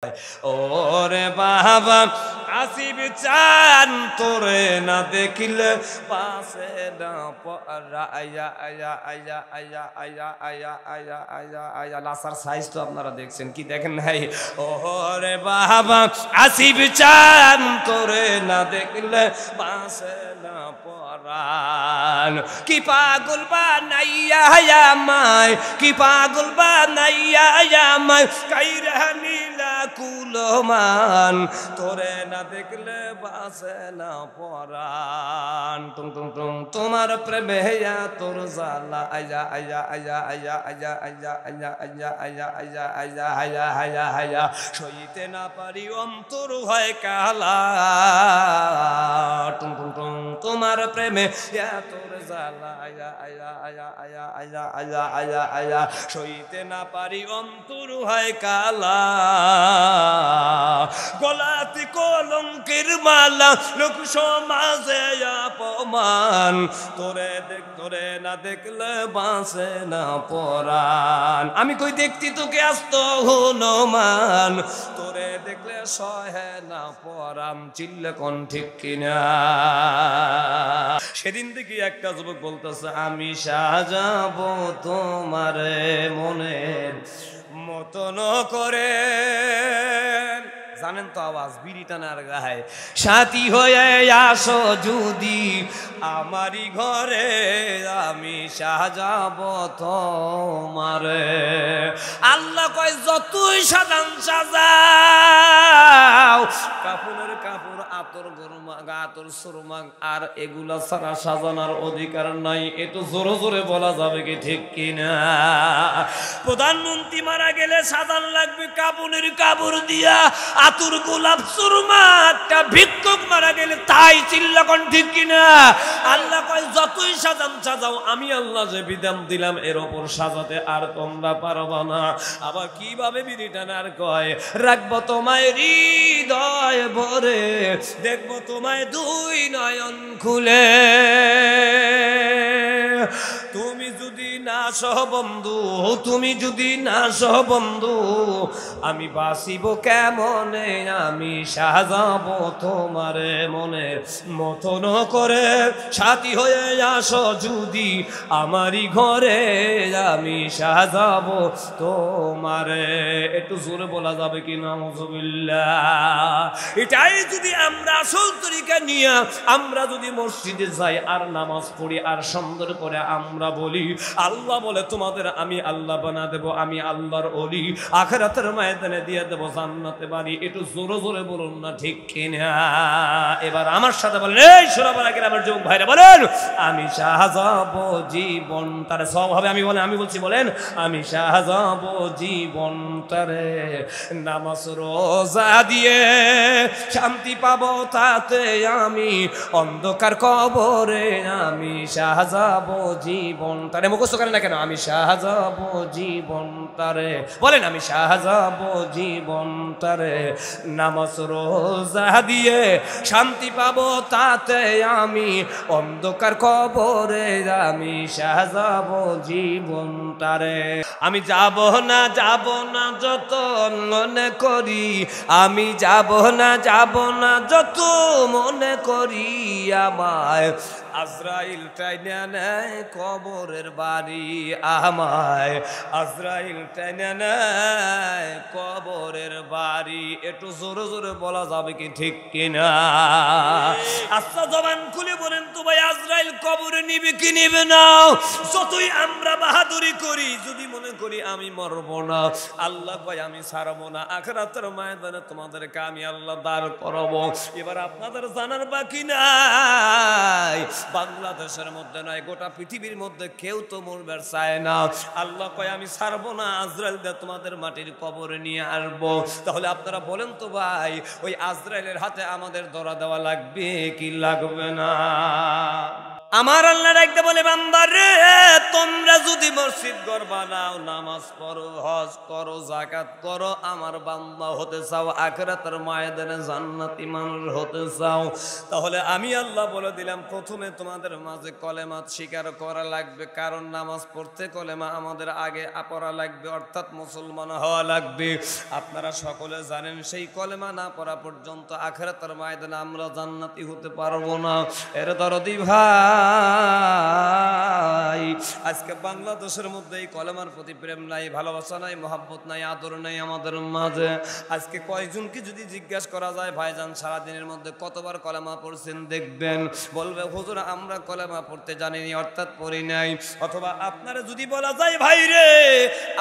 ওরে বাবা আসিব চান তোরে না দেখিলে পাশে না পড়া আয়া আয়া আয়া আয়া আয়া আয়া আয়া আয়া আয়া লাসার সাইজ তো আপনারা দেখছেন কি দেখেন নাই। ওরে বাবা আসিব চান তোরে না দেখলে পাশে না পড়ান কি পাগল বানাইয়া আমায় কি পাগল বানাইয়া আমায় কাইরা নীলা কুলমান তোরে না দেখলে বাসে না পরান টুং টুং টুং তোমার প্রেমে তোর জালা আয়া আয়া আয়া আয়া আয়া আয়া আয়া আয়া আয়া আয়া আয়া আয়া আয়া আয়া সইতে না পারি অন্তর হয় কালা টুং টুং টুং তোমার প্রেমে তোর জালা আয়া আয়া আয়া আয়া আয়া আয়া আয়া আয়া সইতে না পারি অন্তর হয় কালা গলাতে কলঙ্কের মালা লোক সমাজে অপমান তোরে না দেখলে বাঁচে না পরাণ আমি কই দেখতি তোকে আসত হনুমান তোরে দেখলে সহে না পরাণ চিল্লে কোন ঠিক কিনা। সেদিন থেকে একটা যুবক বলতেছে আমি সাজাবো তোমারে মনের মতন করে জানেন তো আওয়াজ বিড়ি টানার গায়ে সাথী হয়ে আসো যদি আমারই ঘরে আমি সাজাবো তোমারে। আল্লাহ কয় যতই সাজান সাজাও কাপড়ের কাপড় আতর গরমাগ আতর সুরমাগ আর এগুলা ছাড়া সাজানোর অধিকার নাই। একটু জোরে জোরে বলা যাবে কি ঠিক কিনা। প্রধানমন্ত্রী মারা গেলে সাজান লাগবে কাপড়ের কাপড় দিয়া আতর গোলাপ সুরমা। একটা ভিক্ষুক মারা গেলে তাই চিল্লাকন ঠিক কিনা। আল্লাহ কয় যতই সাজান সাজাও আমি আল্লাহ যে বিধান দিলাম এর ওপর সাজাতে আর তোমরা পারবা না। আবার কিভাবে বিড়ি টানার কয় রাখবো তোমায় হৃদয় ভরে দেখবো তোমায় দুই নয়ন খুলে তুমি যদি না সহ বন্ধু তুমি যদি না সহ বন্ধু আমি বাঁচিব কেমনে আমি সাজাবো তোমারে মনের মতন করে সাথী হয়ে আসো যদি আমারই ঘরে আমি সাজাবো তোমারে। একটু জোরে বলা যাবে কি নাউজুবিল্লাহ। এটাই যদি আমরা আসল তরিকা নিয়ে আমরা যদি মসজিদে যাই আর নামাজ পড়ি আর সুন্দর করে আমরা বলি আল্লাহ বলে তোমাদের আমি আল্লাহ বানা দেব আমি আল্লাহর ওলি আখিরাতের ময়দানে দিয়ে দেব জান্নাতে বাড়ি। একটু জোরে জোরে বলুন না ঠিক কিনা। এবার আমার সাথে বলেন এই সুরাপাড়া গ্রামের যুবক ভাইরা বলেন আমি সাজাবো জীবন তারে সব হবে আমি বলেন আমি বলছি বলেন আমি সাজাবো জীবন তারে নামাজ রোজা দিয়ে শান্তি পাবো তাতে আমি অন্ধকার কবরে আমি সাজাবো জীবন তারে। মুখস্থ করেন না কেন আমি সাজাবো জীবন তারে বলেন আমি সাজাবো জীবন তারে নামাজ রোজা দিয়ে শান্তি পাবো তাতে আমি অন্ধকার কবরে আমি সাজাবো জীবন তারে। আমি যাব না যত মনে করি আমি যাব না যত মনে করি আমায় আজরাইল টাইনা নেয় কবরের বাড়ি আমায় আজরাইল টাইনা নেয় কবরের বাড়ি। একটু জোরে জোরে বলা যাবে কি ঠিক কিনা। আচ্ছা জবান খুলে বলেন তো ভাই আজরাইল কবরে নিবে কি নিবে না। যতই আমরা বাহাদুরি করি যদি মনে করি আমি মরবো না আল্লাহ কয় আমি ছাড়বো না আখিরাতের ময়দানে তোমাদেরকে আমি আল্লাহ দাঁড় করাবো। এবার আপনাদের জানার বাকি নাই বাংলাদেশের মধ্যে নয় গোটা পৃথিবীর মধ্যে কেউ তো মরবে চায় না। আল্লাহ কয় আমি ছাড়বো না আজরাইল দিয়ে তোমাদের মাটির কবরে নিয়ে আসবো। তাহলে আপনারা বলেন তো ভাই ওই আজরাইলের হাতে আমাদের ধরা দেওয়া লাগবে কি লাগবে না। আমার আল্লাহ ডাকতে বলে বান্দারে তোমরা যদি মসজিদ ঘর বানাও নামাজ পড়ো হজ করো যাকাত করো আমার বান্দা হতে চাও আখিরাতের ময়দানে জান্নাতি মানুষ হতে চাও তাহলে আমি আল্লাহ বলে দিলাম প্রথমে তোমাদের মাঝে কলেমা স্বীকার করা লাগবে কারণ নামাজ পড়তে কলেমা আমাদের আগে পড়া লাগবে অর্থাৎ মুসলমান হওয়া লাগবে আপনারা সকলে জানেন সেই কলেমা না পড়া পর্যন্ত আখিরাতের ময়দানে আমরা জান্নাতি হতে পারবো না এর দরদি ভাই আজকে বাংলাদেশের মধ্যে এই কলেমার প্রতি প্রেম নাই ভালোবাসা নাই মহব্বত নাই আদর নাই আমাদের মাঝে আজকে কয়েকজনকে যদি জিজ্ঞাসা করা যায় ভাইজান সারাদিনের মধ্যে কতবার কলেমা পড়ছেন দেখবেন বলবে হুজুর আমরা কলেমা পড়তে জানিনি অর্থাৎ পড়ি নাই অথবা আপনারা যদি বলা যায় ভাই রে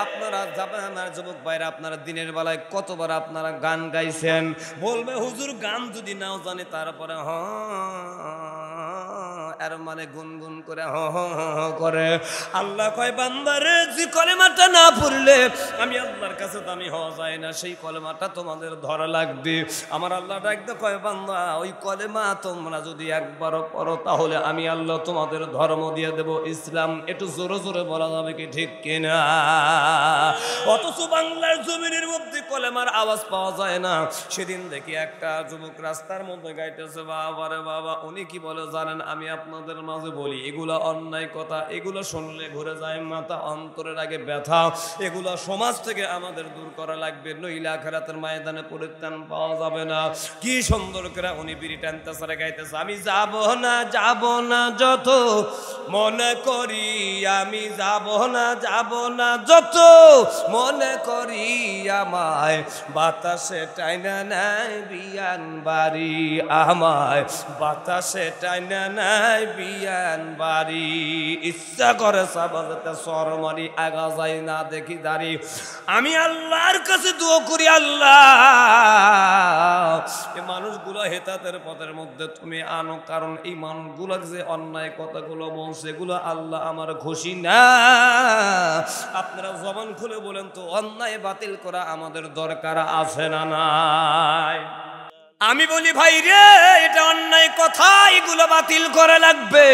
আপনারা জামানার যুবক ভাইরা আপনারা দিনের বেলায় কতবার আপনারা গান গাইছেন বলবে হুজুর গান যদি নাও জানে তারপরে এর মানে গুনগুন করে করে আল্লাহ কয় বান্দারে যে কলেমাটা না পড়লে আমি আল্লাহর কাছে দামি হওয়া যায় না সেই কলেমাটা তোমাদের ধরা লাগবে আমার আল্লাহ ডাকতে কয় বান্দা ওই কলেমা তোমরা যদি একবারও পড়ো তাহলে আমি আল্লাহ তোমাদের ধর্ম দিয়ে দেব ইসলাম একটু জোরে জোরে বলা যাবে কি ঠিক কিনা অথচ বাংলার জমিনের মধ্যে কলেমার আওয়াজ পাওয়া যায় না সেদিন দেখি একটা যুবক রাস্তার মধ্যে গাইতেছে বাবারে বাবা উনি কি বলে জানেন আমি আপনাদের মাঝে বলি এগুলা অন্যায় কথা এগুলো শুনলে ঘুরে যায় মাথা অন্তরের আগে ব্যথা এগুলো সমাজ থেকে আমাদের দূর করা লাগবে নইলে আখিরাতের ময়দানে পরিত্রাণ পাওয়া যাবে না কি সুন্দর করে উনি বিড়ি টানতেছে গাইতেছে আমি যাব না যত মনে করি আমি যাব না যত মনে করি আমায় বাতাসে টাইনা নাই বিয়ান বাড়ি আমায় বাতাসে টাইনা নাই বিয়ান বাড়ি ইচ্ছা করে সাবাতে সরমারি আগা যাই না দেখি দাঁড়ি আমি আল্লাহর কাছে দোয়া করি আল্লাহ এই মানুষগুলো হেতাতের পথের মধ্যে তুমি আনো কারণ এই মানুষগুলো যে অন্যায় কথাগুলো বলছে এগুলো আল্লাহ আমার খুশি না আপনারা জবান খুলে বলেন তো অন্যায় বাতিল করা আমাদের দরকার আছে না নাই আমি বলি ভাই রে এটা অন্যায় কথা এগুলো বাতিল করা লাগবে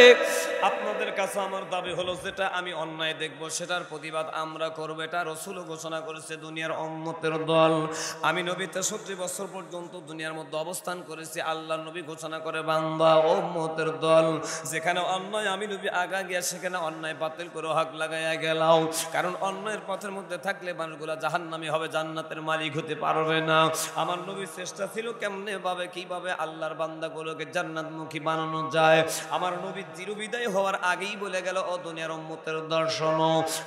আপনাদের কাছে আমার দাবি হলো যেটা আমি অন্যায় দেখব সেটার প্রতিবাদ আমরা করব এটা রাসূল ঘোষণা করেছে দুনিয়ার উম্মতের দল আমি নবী 63 বছর পর্যন্ত দুনিয়ার মধ্যে অবস্থান করেছি আল্লাহর নবী ঘোষণা করে বান্দা উম্মতের দল যেখানে অন্যায় আমি নবী আগা গিয়া সেখানে অন্যায় বাতিল করে হক লাগাইয়া গেলাম কারণ অন্যায়ের পথের মধ্যে থাকলে মানুষগুলা জাহান্নামী হবে জান্নাতের মালিক হতে পারবে না আমার নবীর চেষ্টা ছিল কেমনে ভাবে কিভাবে আল্লাহর বান্দাগুলোকে জান্নাতমুখী বানানো যায় আমার নবী চিরবিদায় হওয়ার আগেই বলে গেল ও দুনিয়ার উম্মতের দর্শন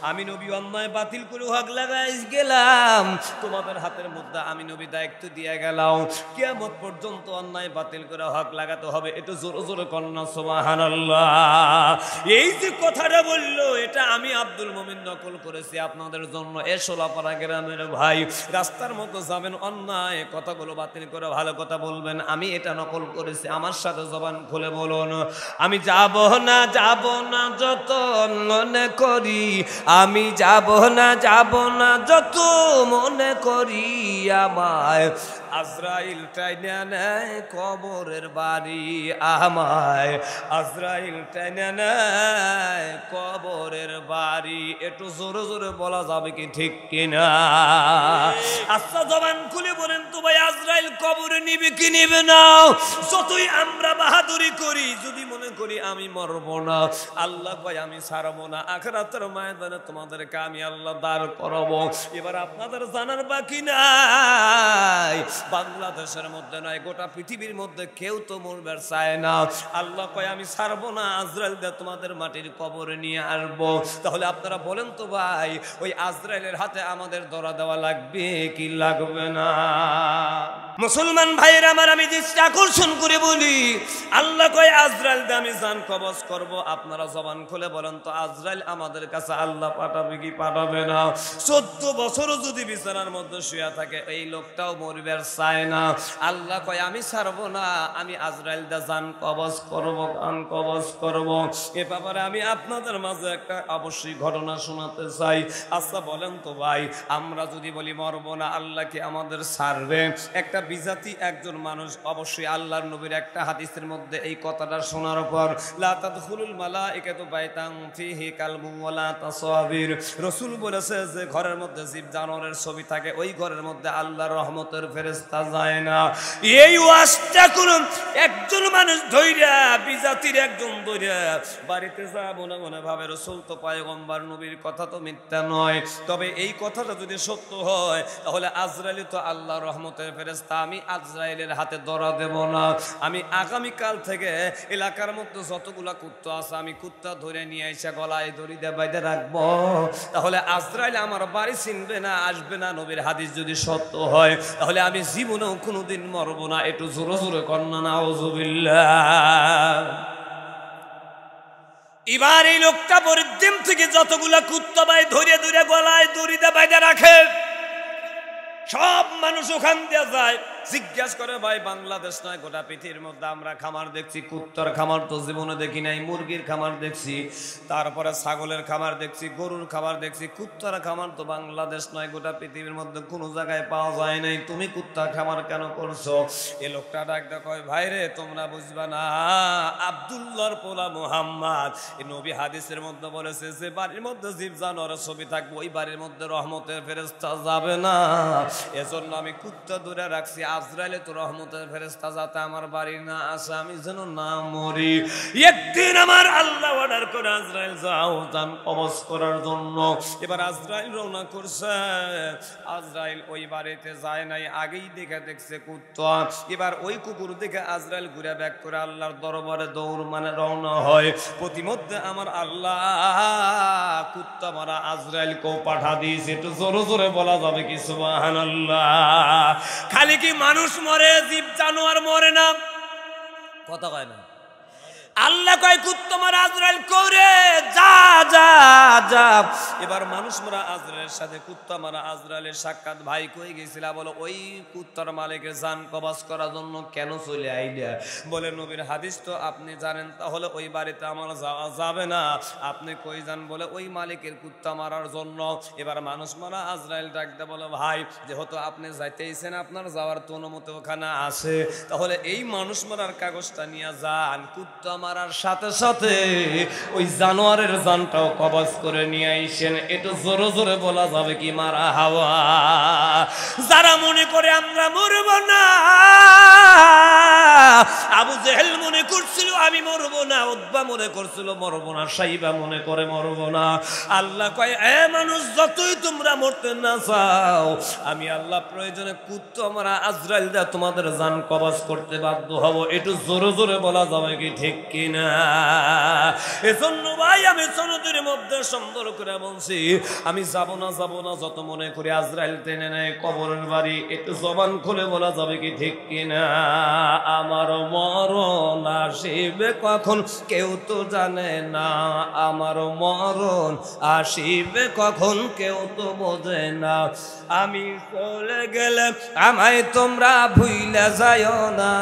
আমি নবী অন্যায় বাতিল করে হক লাগাই গেলাম তোমাদের হাতের মধ্যে আমি নবী দায়িত্ব দিয়ে গেলাম কিয়ামত পর্যন্ত অন্যায় বাতিল করে হক লাগাতে হবে একটু জোরে জোরে কন্যা সুবহানাল্লাহ এই যে কথাটা বললো এটা আমি আব্দুল মুমিন নকল করেছি আপনাদের জন্য এসোলাপাড়া গ্রামের ভাই রাস্তার মধ্যে যাবেন অন্যায় কথাগুলো বাতিল করে ভালো কথা বলবেন আমি এটা নকল করেছি আমার সাথে জবান খুলে বলুন আমি যাব না যত মনে করি আমি যাব না যত মনে করি আমায় আজরাইল টাইনা নেয় কবরের বাড়ি আমায় আজরাইল টাইনা নেয় কবরের বাড়ি একটু জোরে জোরে বলা যাবে কি ঠিক কিনা আচ্ছা জবান খুলে বলেন তো ভাই আজরাইল কবরে নিবে কি নিবে না যতই আমরা বাহাদুরি করি যদি মনে করি আমি মরব না আল্লাহ ভাই আমি ছাড়বো না আখিরাতের ময়দানে তোমাদেরকে আমি আল্লাহ দাঁড় করাবো এবার আপনাদের জানার বাকি নাই বাংলাদেশের মধ্যে নয় গোটা পৃথিবীর মধ্যে কেউ তো মরবে চায় না আল্লাহ কয় আমি ছাড়বো না আজরাইল দিয়ে তোমাদের মাটির কবরে নিয়ে আসবো তাহলে আপনারা বলেন তো ভাই ওই আজরাইলের হাতে আমাদের ধরা দেওয়া লাগবে কি লাগবে না মুসলমান ভাইয়েরা আমার আমি দৃষ্টি আকর্ষণ করে বলি আল্লাহ কয় আজরাইল দিয়ে আমি জান কবজ করব আপনারা জবান খুলে বলেন তো আজরাইল আমাদের কাছে আল্লাহ পাঠাবে কি পাঠাবে না 14 বছরও যদি বিছানার মধ্যে শুয়ে থাকে এই লোকটাও মরবে চায় না আল্লাহ কয় আমি ছাড়বো না আমি আজরাইল দা জান কবজ করব এ ব্যাপারে আমি আপনাদের মাঝে একটা অবশ্যই ঘটনা শোনাতে চাই আচ্ছা বলেন তো ভাই আমরা যদি বলি মরবো না আল্লাহ কি আমাদের ছাড়বে একটা বিজাতি একজন মানুষ অবশ্যই আল্লাহর নবীর একটা হাদিসের মধ্যে এই কথাটা শোনার পর লা তাদখুলুল মালাইকাতু বাইতান ফিহি কালবুন ওয়ালা তাসাবির, রাসূল বলেছে যে ঘরের মধ্যে জীব জানোয়ারের ছবি থাকে ওই ঘরের মধ্যে আল্লাহর রহমতের ফেরেশতা যায় না। এই ওয়াজটা কোন একজন মানুষ ধইরা বিজাতির একজন ধইরা বাড়িতে যাব না মনে ভাবে রাসূল তো পয়গম্বর, নবীর কথা তো মিথ্যা নয়। তবে এই কথাটা যদি সত্য হয় তাহলে আজরাইল তো আল্লাহর রহমতের ফেরেশতা, আমি আজরাইলের হাতে ধরা দেব না। আমি আগামীকাল থেকে এলাকার মধ্যে যতগুলা কুত্তা আছে আমি কুত্তা ধরে নিয়ে এসে গলায় দড়ি দিয়ে বাইরে রাখবো, তাহলে আজরাইল আমার বাড়ি চিনবে না, আসবে না। নবীর হাদিস যদি সত্য হয় তাহলে আমি জীবনেও কোনোদিন মরবো না। একটু জোরে জোরে কন্যা নাউযুবিল্লাহ। এবার এই লোকটা পরিদ্দিম থেকে যতগুলা কুত্তা ভাই ধরে ধরে গলায় দড়ি দিয়ে বাইরে রাখে, সব মানুষ ওখান দিয়ে যায়, জিজ্ঞাস করে ভাই বাংলাদেশ নয় গোটা পৃথিবীর মধ্যে আমরা খামার দেখছি, কুত্তার খামার তো জীবনে দেখি নাই, মুরগির খামার দেখছি, তারপরে ছাগলের খামার দেখছি, গরুর খামার দেখছি, কুত্তার খামার তো বাংলাদেশ নয় গোটা পৃথিবীর মধ্যে কোনো জায়গায় পাওয়া যায় নাই, তুমি কুত্তার খামার কেন করছো? এ লোকটা ডাকটা কয় ভাই রে তোমরা বুঝবা না, আব্দুল্লাহর পোলা মুহাম্মদ এই নবী হাদিসের মধ্যে বলেছে যে বাড়ির মধ্যে জীব জানোয়ারের ছবি থাকবে ওই বাড়ির মধ্যে রহমতের ফেরেশতা যাবে না। এজন্য আমি কুত্তা দূরে রাখছি, আজরাইলে তো রহমতের ফেরেশতা যাতে আমার বাড়ি না আসে, আমি যেন না মরি। একদিন আমার আল্লাহ অর্ডার করে আজরাইল যাও জান কবজ করার জন্য। এবার আজরাইল রওনা করছে, আজরাইল ওই বাড়িতে যায় নাই, আগেই দেখছে কুত্তা। এবার ওই কুকুর দেখে আজরাইল ঘুরে ব্যাক করে আল্লাহর দরবারে দৌড় মানে রওনা হয়। প্রতিমধ্যে আমার আল্লাহ কুত্তা মারা আজরাইলকেও পাঠা দিয়েছে। একটু জোরে জোরে বলা যাবে কি সুবহানাল্লাহ? খালি কি মানুষ মরে, জীব জানোয়ার মরে না? কথা কয় না। আল্লাহ কয় কুত্তা মারা আজরাইল করে যা যা যা। এবার মানুষ মারা আজরাইলের সাথে কুত্তা মারা আজরাইলের সাক্ষাৎ। ভাই কই গেছিলা? বলো ওই কুত্তার মালিকের জান কবজ করার জন্য। কেন চলে আইলা? বলে নবীর হাদিস তো আপনি জানেন, তাহলে ওই বাড়িতে আমার যাওয়া যাবে না। আপনি কই যান? বলে ওই মালিকের কুত্তা মারার জন্য। এবার মানুষ মারা আজরাইল ডাকতে বলে ভাই যেহেতু আপনি যাইতেইছেন আপনার যাওয়ার তো অনুমতি ওখানে আছে, তাহলে এই মানুষ মারার কাগজটা নিয়ে যান, কুত্তা মারার সাথে সাথে ওই জানোয়ারের জানটাও কবজ করে নিয়ে আইসেন। একটু জোরে জোরে বলা যাবে কি মারা হাওয়া? যারা মনে করে আমরা মরব না, আবু জেহেল মনে করছিল আমি মরব না, উতবা মনে করছিল মরব না, সাইবা মনে করে মরব না। আল্লাহ কয় এ মানুষ যতই তোমরা মরতে না চাও, আমি আল্লাহ প্রয়োজনে কুত্তা মারা আজরাইল দা তোমাদের জান কবজ করতে বাধ্য হব। একটু জোরে জোরে বলা যাবে কি ঠিক কিনা? এজন্য ভাই আমি সনদের মধ্যে সুন্দর করে বলছি, আমি যাব না যত মনে করি আজরাইল টেনে নেয় কবরের বাড়ি। একটু জবান খুলে বলা যাবে কি ঠিক কিনা? আমার মরণ আসিবে কখন কেউ তো জানে না, আমার মরণ আসিবে কখন কেউ তো বোঝে না। আমি চলে গেলে আমায় তোমরা ভুইলা যাইও না,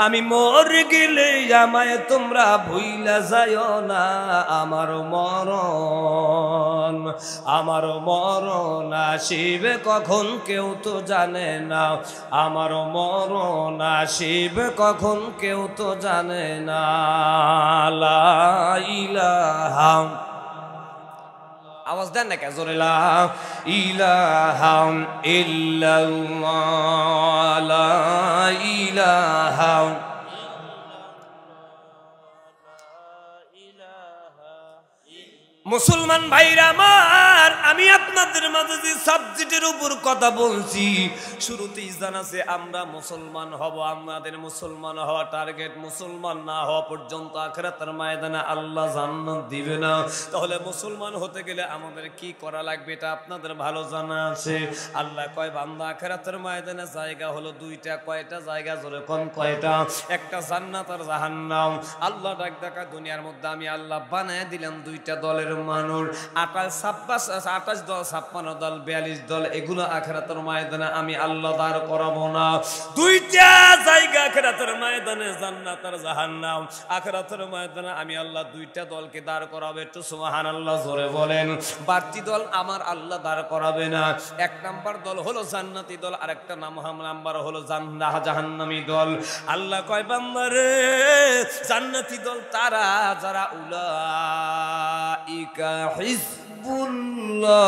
আমি মর গেলে আমায় তোমরা ভুইলা যাইও না। আমার মরণ আসিবে কখন কেউ তো জানে না, আমার মরণ আসিবে কখন কেউ তো জানে না। লা ইলাহা, আওয়াজ দেন না কে জোরে? লা ইলাহা ইল্লাল্লাহ, লা ইলাহা। মুসলমান ভাইরা আমার, আমি আপনাদের মাঝে যে সাবজেক্টের উপর কথা বলছি শুরুতেই জানাছে আমরা মুসলমান হব। আমাদের মুসলমান হওয়া টার্গেট, মুসলমান না হওয়া পর্যন্ত আখিরাতের ময়দানে আল্লাহ জান্নাত দিবে না। তাহলে মুসলমান হতে গেলে আমাদের কি করা লাগবে এটা আপনাদের ভালো জানা আছে। আল্লাহ কয় বান্দা আখিরাতের ময়দানে জায়গা হলো দুইটা। কয়টা জায়গা? জোরে কোন কয়টা? একটা জান্নাত আর জাহান্নাম। আল্লাহ ডাক ডাকা দুনিয়ার মধ্যে আমি আল্লাহ বানায় দিলাম দুইটা দলের মানুষ। 28 56 দল 42 দল এগুলো আখিরাতের ময়দানে আমি আল্লাহ দাঁড় করাবো না। দুইটা জায়গা আখিরাতের ময়দানে, জান্নাত আর জাহান্নাম। আখিরাতের ময়দানে আমি আল্লাহ দুইটা দলকে দাঁড় করাবো, একটু সুবহানাল্লাহ জোরে বলেন। বাড়তি দল আমার আল্লাহ দাঁড় করাবে না। এক নাম্বার দল হলো জান্নাতি দল, আর একটা নাম্বার হলো জাহান্নামী দল। আল্লাহ কয় বান্দারে জান্নাতি দল তারা যারা উলাইকা হিজবুল্লাহ।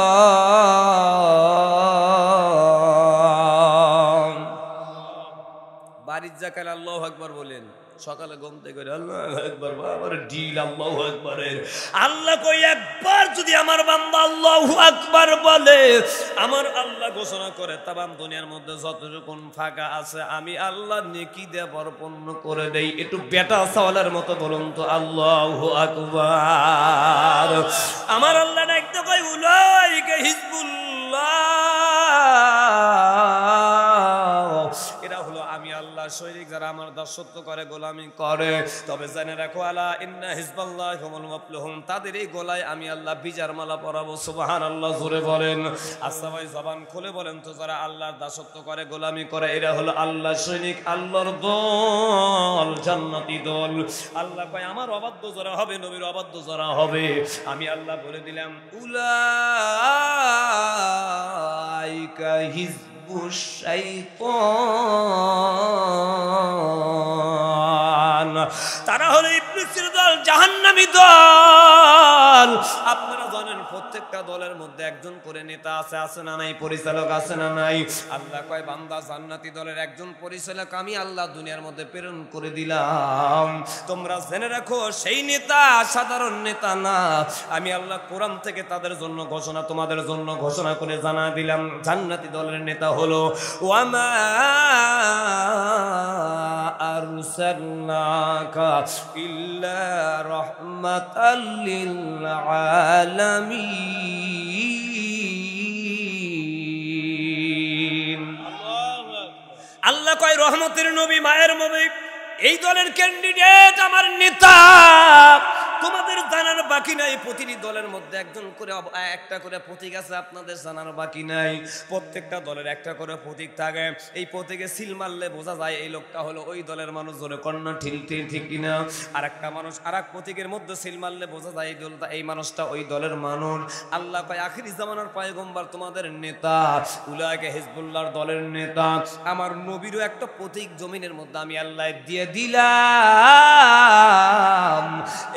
বাড়ির জাকার আল্লাহু আকবার বলেন, সকালে ঘুম থেকে আল্লাহু আকবার, বাবার ডিল আল্লাহু আকবারের। আল্লাহ কই একবার যদি আমার বান্দা আল্লাহু আকবার বলে, আমার আল্লাহ ঘোষণা করে তামাম দুনিয়ার মধ্যে যতটুকু ফাঁকা আছে আমি আল্লাহ নেকি দিয়ে পরিপূর্ণ করে দেই। একটু বেটা সাওয়ালের মতো বলুন তো আল্লাহু আকবার। আমার আল্লাহ ডাকতে কই উলাইকা হিজবুল্লাহ, এরা হলো আমি আল্লাহ শরীক যারা আমার দাসত্ব করে, গোলামি করে। তবে জেনে রাখো আলা ইন্না হিজবাল্লাহি হুমুল মুফলিহুন, তাদের এই গলায় আমি আল্লাহ বিজয়ের মালা পরাবো। সুবহানাল্লাহ জোরে বলেন। আচ্ছা ভাই জবান খুলে বলেন তো, যারা আল্লাহর দাসত্ব করে, গোলামি করে, এরা হলো আল্লাহ সৈনিক, আল্লাহর দল, জান্নাতি দল। আল্লাহ কয় আমার অবাধ্য যারা হবে, নবীর অবাধ্য যারা হবে, আমি আল্লাহ বলে দিলাম উলাইকা শাইতান, তারা হলো ইবলিসের দল, জাহান্নামী দল। আপনারা জানেন প্রত্যেকটা দলের মধ্যে একজন করে নেতা আছে, আছে না নাই? পরিচালক আছে না নাই? আল্লাহ কয় বান্দা জান্নাতি দলের একজন পরিচালক আমি আল্লাহ দুনিয়ার মধ্যে প্রেরণ করে দিলাম। তোমরা জেনে রাখো সেই নেতা সাধারণ নেতা না, আমি আল্লাহ কোরআন থেকে তাদের জন্য ঘোষণা, তোমাদের জন্য ঘোষণা করে জানা দিলাম। জান্নাতি দলের নেতা হলো ওয়ামা আরসালনাকা ইল্লা রাহমাতাল লিল আলামিন। আল্লাহ কয় রহমতের নবী, মায়ের নবী, এই দলের ক্যান্ডিডেট আমার নেতা। তোমাদের জানার বাকি নাই প্রতিটি দলের মধ্যে একজন করে একটা করে প্রতীক আছে, আপনাদের জানার বাকি নাই। প্রত্যেকটা দলের একটা করে প্রতীক থাকে, এই প্রতীকে সিল মারলে বোঝা যায় এই লোকটা হলো ওই দলের মানুষ। জোরে কন্যা ঠিক কিনা? আর একটা মানুষ আর এক প্রতীকের মধ্যে সিল মারলে বোঝা যায় এই দলটা, এই মানুষটা ওই দলের মানুষ। আল্লাহ কয় আখিরি জামানার পয়গম্বর তোমাদের নেতা, উলাইকা হিজবুল্লাহর দলের নেতা। আমার নবীরও একটা প্রতীক জমিনের মধ্যে আমি আল্লাহ দিয়ে দিলাম।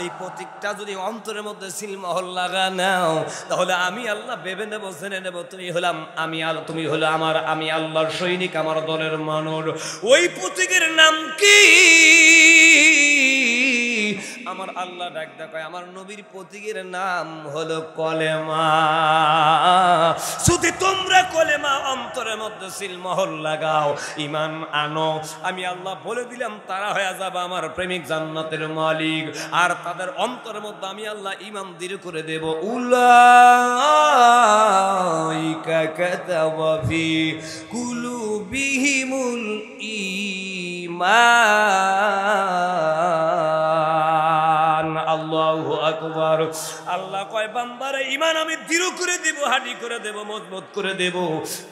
এই প্রতীকটা যদি অন্তরের মধ্যে সিলমোহর লাগা নাও, তাহলে আমি আল্লাহ ভেবে নেব, জেনে নেব তুমি হলাম আমি আল্লাহ, তুমি হলো আমার, আমি আল্লাহর সৈনিক, আমার দলের মানুষ। ওই প্রতীকের নাম কি? আমার আল্লাহ ডাক দেখায় আমার নবীর প্রতীকের নাম হলো কলেমা। যদি তোমরা কলেমা অন্তরের মধ্যে সিলমোহর লাগাও, ঈমান আনো, আমি আল্লাহ বলে দিলাম তারা হয়ে যাবে আমার প্রেমিক, জান্নাতের মালিক। আর তাদের অন্তরের মধ্যে আমি আল্লাহ ঈমান দৃঢ় করে দেব। উলাইকা কাতাবা ফি কুলুবিহিমুল ঈমান। আল্লাহু আকবার। আল্লাহ কয় বান্দারে ঈমান আমি দৃঢ় করে দেব, হাঁটি করে দেব, মজবুত করে দেব।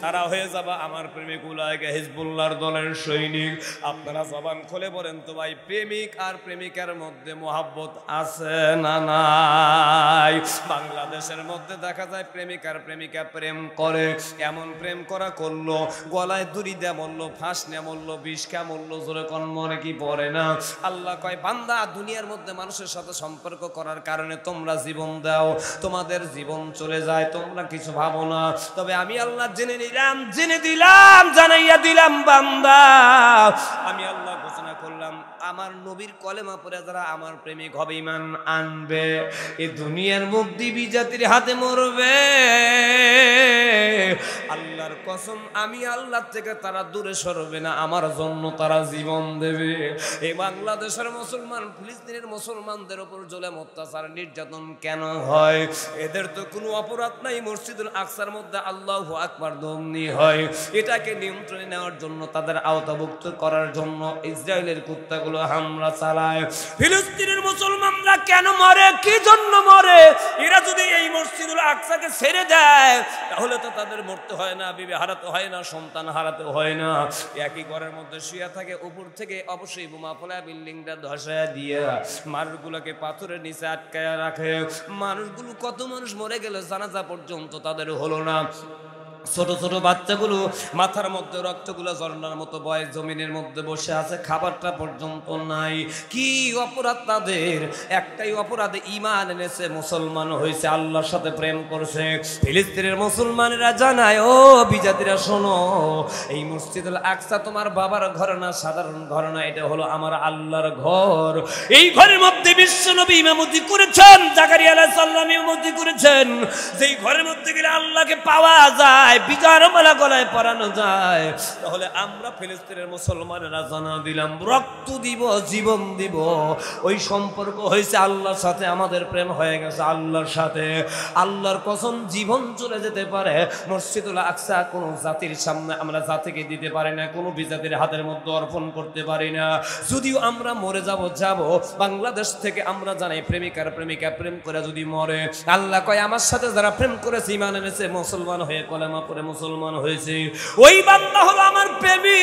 তারা হয়ে যাবে আমার প্রেমিক, উলাইকা হিজবুল্লাহর দলের সৈনিক। আপনারা জবান খুলে বলেন তো ভাই, প্রেমিক আর প্রেমিকার মধ্যে মহব্বত আছে না নাই? বাংলাদেশের মধ্যে দেখা যায় প্রেমিক আর প্রেমিকা প্রেম করে, এমন প্রেম করা করলো গলায় দড়ি দেয়া মরলো, ফাঁস নেয়া মরলো, বিষ খা মরলো, জোরে কোন মরে কি পড়ে না? আল্লাহ কয় বান্দা দুনিয়ার মধ্যে মানুষের সাথে সম্পর্ক করার কারণে তোমরা জীবন দাও, তোমাদের জীবন চলে যায়, তোমরা কিছু ভাবো না। তবে আমি আল্লাহ জেনে নিলাম, জেনে দিলাম, জানাইয়া দিলাম বান্দা, আমি আল্লাহ ঘোষণা করলাম আমার নবীর কলেমা পড়ে যারা আমার প্রেমিক হবে, ঈমান আনবে, এই দুনিয়ার মধ্যে বিজাতির হাতে মরবে। আল্লাহর কসম আমি আল্লাহ থেকে তারা দূরে সরবে না, আমার জন্য তারা জীবন দেবে। এই বাংলাদেশের মুসলমান ফিলিস্তিনের মুসলমানদের উপর জুলুম, অত্যাচার, নির্যাতন কেন হয়? এদের তো কোনো অপরাধ নাই। মসজিদুল আকসার মধ্যে আল্লাহু আকবার ধ্বনি হয়, এটাকে নিয়ন্ত্রণে নেওয়ার জন্য, তাদের আওতাভুক্ত করার জন্য ইসরায়েলের কুত্তাগুলো গুলো হামলা চালায়। ফিলিস্তিনের মুসলমানরা কেন মরে, কি জন্য মরে? এরা যদি এই মসজিদুল আকসাকে ছেড়ে দেয় তাহলে তো তাদের মরতে হয় না, বিবি হারাতে হয় না, সন্তান হারাতে হয় না। একই ঘরের মধ্যে শুয়ে থাকে, উপর থেকে অবশ্যই বোমা ফেলা বিল্ডিংটা ধসায় দিয়ে মানুষগুলোকে পাথরের নিচে আটকায় রাখে। মানুষগুলো, কত মানুষ মরে গেল, জানাজা পর্যন্ত তাদের হলো না। ছোট ছোট বাচ্চাগুলো মাথার মধ্যে রক্তগুলো ঝর্ণার মতো বয় জমিনের মধ্যে বসে আছে, খাবারটা পর্যন্ত নাই। কি অপরাধ তাদের? একটাই অপরাধে ঈমান এনেছে, মুসলমান হয়েছে, আল্লাহর সাথে প্রেম করছে। ফিলিস্তিনের মুসলমানেরা জানায়, ও বিজাতিরা শোনো, এই মসজিদুল আকসা তোমার বাবার ঘর না, সাধারণ ঘর না, এটা হলো আমার আল্লাহর ঘর। এই ঘরের মধ্যে বিশ্বনবী ইমামতি করেছেন, জাকারিয়া আলাইহিস সালাম ইমামতি করেছেন। যেই ঘরের মধ্যে গেলে আল্লাহকে পাওয়া যায়, বিজয়ের মালা গলায় পরানো যায়। তাহলে আমরা ফিলিস্তিনের মুসলমানেরা জানা দিলাম, রক্ত দিব, জীবন দিব। ওই সম্পর্ক হয়েছে আল্লাহর সাথে, আমাদের প্রেম হয়ে গেছে আল্লাহর সাথে। আল্লাহর কসম, জীবন চলে যেতে পারে, মসজিদুল আকসা কোনো জাতির সামনে আমরা জাতিকে দিতে পারি না, কোনো বিজাতির হাতের মধ্যে অর্পণ করতে পারি না। যদিও আমরা মরে যাব, বাংলাদেশ থেকে আমরা জানাই, প্রেমিকার প্রেমিকা প্রেম করে যদি মরে, আল্লাহ কয় আমার সাথে যারা প্রেম করেছে, ঈমান এনেছে, মুসলমান হয়ে কলেমা পড়ে মুসলমান হয়েছে, ওই বান্দা হলো আমার প্রেমিক,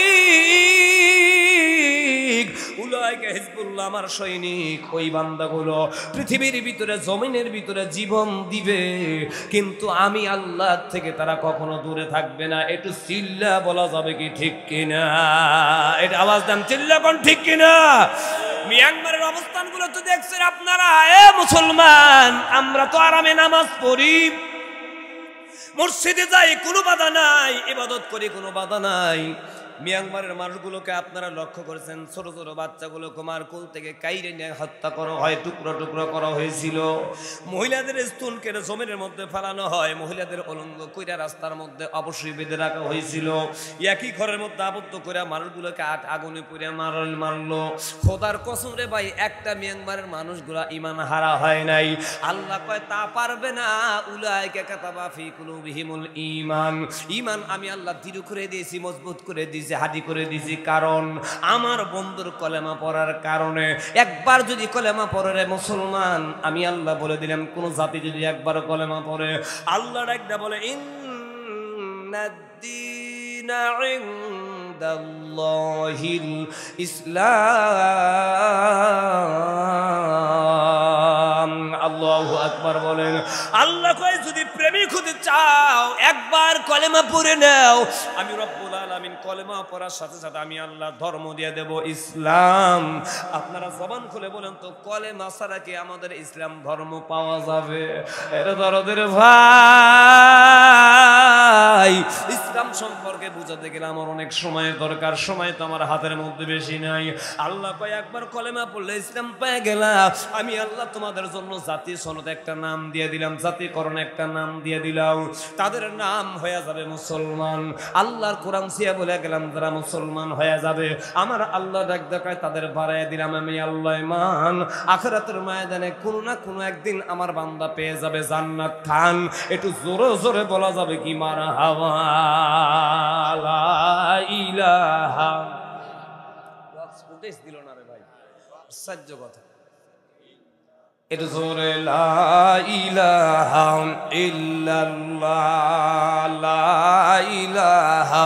উলাইকা হিজবুল্লাহ, আমার সৈনিক। ওই বান্দাগুলো পৃথিবীর ভিতরে, জমিনের ভিতরে জীবন দিবে, কিন্তু আমি আল্লাহ থেকে তারা কখনো দূরে থাকবে না। একটু চিল্লা বলা যাবে কি ঠিক কিনা? এটা আওয়াজ দেন, চিল্লা কোন ঠিক কিনা? মিয়ানমারের অবস্থানগুলো তো দেখছেন আপনারা। এ মুসলমান, আমরা তো আরামে নামাজ পড়ি, মসজিদে যাই, কোনো বাধা নাই, ইবাদত করি, কোনো বাধা নাই। মিয়ানমারের মানুষগুলোকে আপনারা লক্ষ্য করেছেন, ছোট ছোট বাচ্চাগুলো কুমার কুল থেকে কাইরে নিয়ে হত্যা করা হয়, টুকরো টুকরো করা হয়েছিল। মহিলাদের স্তন কেটে জমিনের মধ্যে ফেলানো হয়, মহিলাদের অলঙ্গ কইরা রাস্তার মধ্যে অবশ্যই বেঁধে রাখা হয়েছিল। একই ঘরের মধ্যে আবদ্ধ করে মানুষগুলোকে আগুনে পুড়ে মারলো। খোদার কসম রে ভাই, একটা মিয়ানমারের মানুষগুলা ঈমান হারা হয় নাই। আল্লাহ কয় তা পারবে না। উলাইকা কাতাবা ফি কুলুবিহিমুল ঈমান, ঈমান আমি আল্লাহ দৃঢ় করে দিয়েছি, মজবুত করে দিয়েছি, হাদি করে দিয়েছি। কারণ আমার বন্ধুর কলেমা পড়ার কারণে। একবার যদি কলেমা পড়ে মুসলমান, আমি আল্লাহ বলে দিলাম, কোন জাতি যদি একবার কলেমা পড়ে, আল্লাহ একটা বলে, ইন্নাদ-দীনা ইনদাল্লাহিল ইসলাম। আল্লাহু আকবার বলেন। আল্লাহ কয়, যদি প্রেমিক হতে চাও একবার কলেমা পড়ে নাও, আমি রব্বুল আলামিন কলেমা পড়ার সাথে সাথে আমি আল্লাহ ধর্ম দিয়ে দেব ইসলাম। আপনারা জবান খুলে বলেন তো, কলেমা ছাড়া কি আমাদের ইসলাম ধর্ম পাওয়া যাবে? এটা দরদের ভাই, ইসলাম সম্পর্কে বুঝাতে গেলে আমার অনেক সময়ের দরকার, সময় তো আমার হাতের মধ্যে বেশি নাই। আল্লাহ কয়, একবার কলেমা পড়লে ইসলাম পেয়ে গেলাম, আমি আল্লাহ তোমাদের জন্য জাতি সনদ একটা নাম দিয়ে দিলাম, জাতিকরণ একটা নাম দিয়ে দিলাম, তাদের নাম হয়ে যাবে মুসলমান। আল্লাহর কোরআন সিয়া বলে গেলাম, যারা মুসলমান হয়ে যাবে, আমার আল্লাহ ডাক দেখায় তাদের বাড়াইয়া দিলাম আমি আল্লাহ মান। আখিরাতের ময়দানে কোনো না কোনো একদিন আমার বান্দা পেয়ে যাবে জান্নাত খান। একটু জোরে জোরে বলা যাবে কি মারহাবা, লা ইলাহা। ফুটেজ দিল না রে ভাই, আশ্চর্য কথা। একটু জোরে, লা ইলাহা ইল্লাল্লাহ, লা ইলাহা।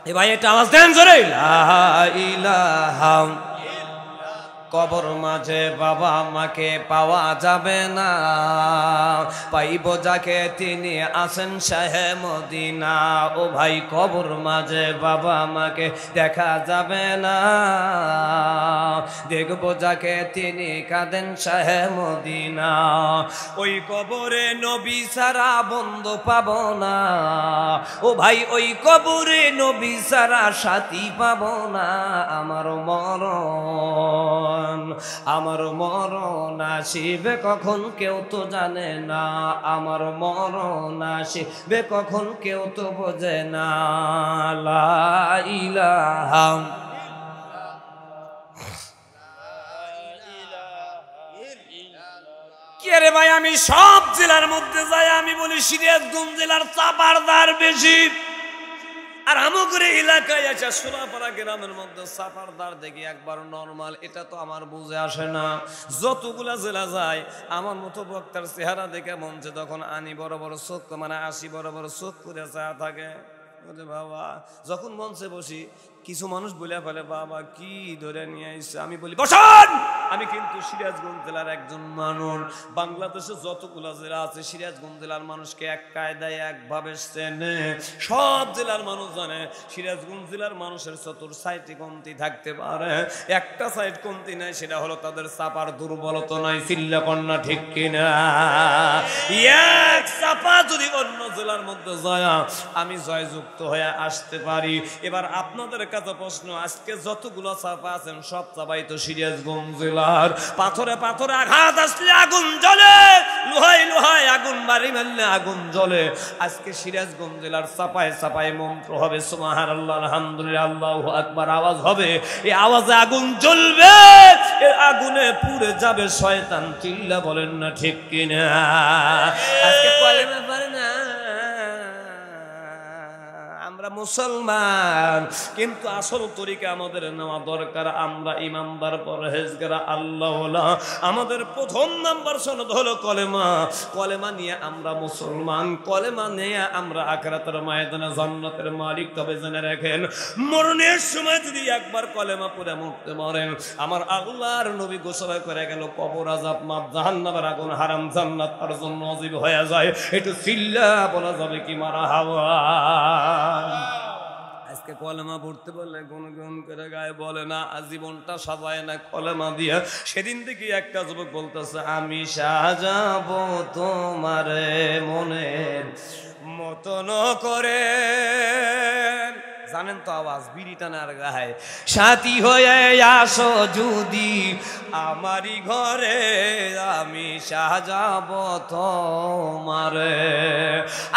এ ভাই এটা আওয়াজ দেন জোরে, লা ইলাহা। কবর মাঝে বাবা মাকে পাওয়া যাবে না, পাইব যাকে তিনি আছেন শাহে মদিনা। ও ভাই, কবর মাঝে বাবা মাকে দেখা যাবে না, দেখব যাকে তিনি কাঁদেন শাহে মদিনা। ওই কবরে নবী সারা বন্ধ পাব না, ও ভাই ওই কবরে নবী সারা সাথী পাব না। আমার মরণ, আমার মরণ আসিবে কখন কেউ তো জানে না, আমার মরণ আসিবে কখন কেউ তো বোঝে না। লা ইলাহা। কে রে ভাই, আমি সব জেলার মধ্যে যাই, আমি বলি সিরাজগঞ্জ জেলার চাপার দার বেশি। আর আমগরে এলাকায় আছে সোনাপাড়া গ্রামের মধ্যে সাফারদার দেখি একবার নরমাল, এটা তো আমার বুঝে আসে না। যতগুলা জেলা যায় আমার মতো বক্তার চেহারা দেখে মনছে তখন আনি বড় বড় চোখ, মানে আসি বড় বড় চোখ করে চা থাকে। বাবা যখন মঞ্চে বসি কিছু মানুষ বলে ফেলে বাবা কি ধরে নিয়ে আসছে, আমি বলি বসান। আমি কিন্তু সিরাজগঞ্জ জেলার একজন মানুষ, বাংলাদেশে যতগুলা জেলা আছে সিরাজগঞ্জ জেলার মানুষকে এক কায়দায় একভাবে চেনে, সব জেলার মানুষ জানে। সিরাজগঞ্জ জেলার মানুষের চতুর সাইডে কমতি থাকতে পারে, একটা সাইড কমতি নাই, সেটা হলো তাদের চাপার দুর্বলতা নাই। চিল্লা কন্যা ঠিক কিনা? এক চাপা যদি অন্য জেলার মধ্যে যায় আমি জয়যুক্ত হয়ে আসতে পারি। এবার আপনাদের কাছে প্রশ্ন, আজকে যতগুলো চাপা আছেন সব চাপাই তো সিরাজগঞ্জ জেলার। পাথরে পাথরে আঘাত আসলে আগুন জ্বলে, লোহায় লোহায় আগুন বাড়ি মারলে আগুন জ্বলে। আজকে সিরাজগঞ্জ জেলার চাপায় চাপায় মন্ত্র হবে সুবহানাল্লাহ আলহামদুলিল্লাহ আল্লাহু আকবার, আওয়াজ হবে, এই আওয়াজে আগুন জ্বলবে, এই আগুনে পুড়ে যাবে শয়তান। চিল্লা বলেন না ঠিক কিনা? আজকে কলেমা পড়ে না আমরা মুসলমান, কিন্তু আসল তরিকা আমাদের নেওয়া দরকার। আমরা ইমানদার পরহেজগার আল্লাহওয়ালা, আমাদের প্রথম নাম্বার সনদ হলো কলেমা। কলেমা নিয়ে আমরা মুসলমান, কলেমা নিয়ে আমরা আখিরাতের ময়দানে জান্নাতের মালিক। তবে জেনে রাখেন মরণের সময় যদি একবার কলেমা পড়ে মরতে পারেন, আমার আল্লাহর নবী ঘোষণা করে গেল কবর আযাব মাফ, জাহান্নামের আগুন হারাম, জান্নাত তার জন্য ওয়াজিব হয়ে যায়। একটু চিল্লা বলা যাবে কি মারহাবা? আজকে কলেমা পড়তে বললে গুনগুন করে গায়ে বলে না, আজীবনটা সাজায় না কলেমা দিয়ে। সেদিন থেকে একটা যুবক বলতেছে আমি সাজাবো তোমার মনের মতন করে। জানেন তো আওয়াজ বিড়ি টানার গায়ে, সাথী হয়ে আসো যদি আমারই ঘরে, আমি সাজাবো তোমারে।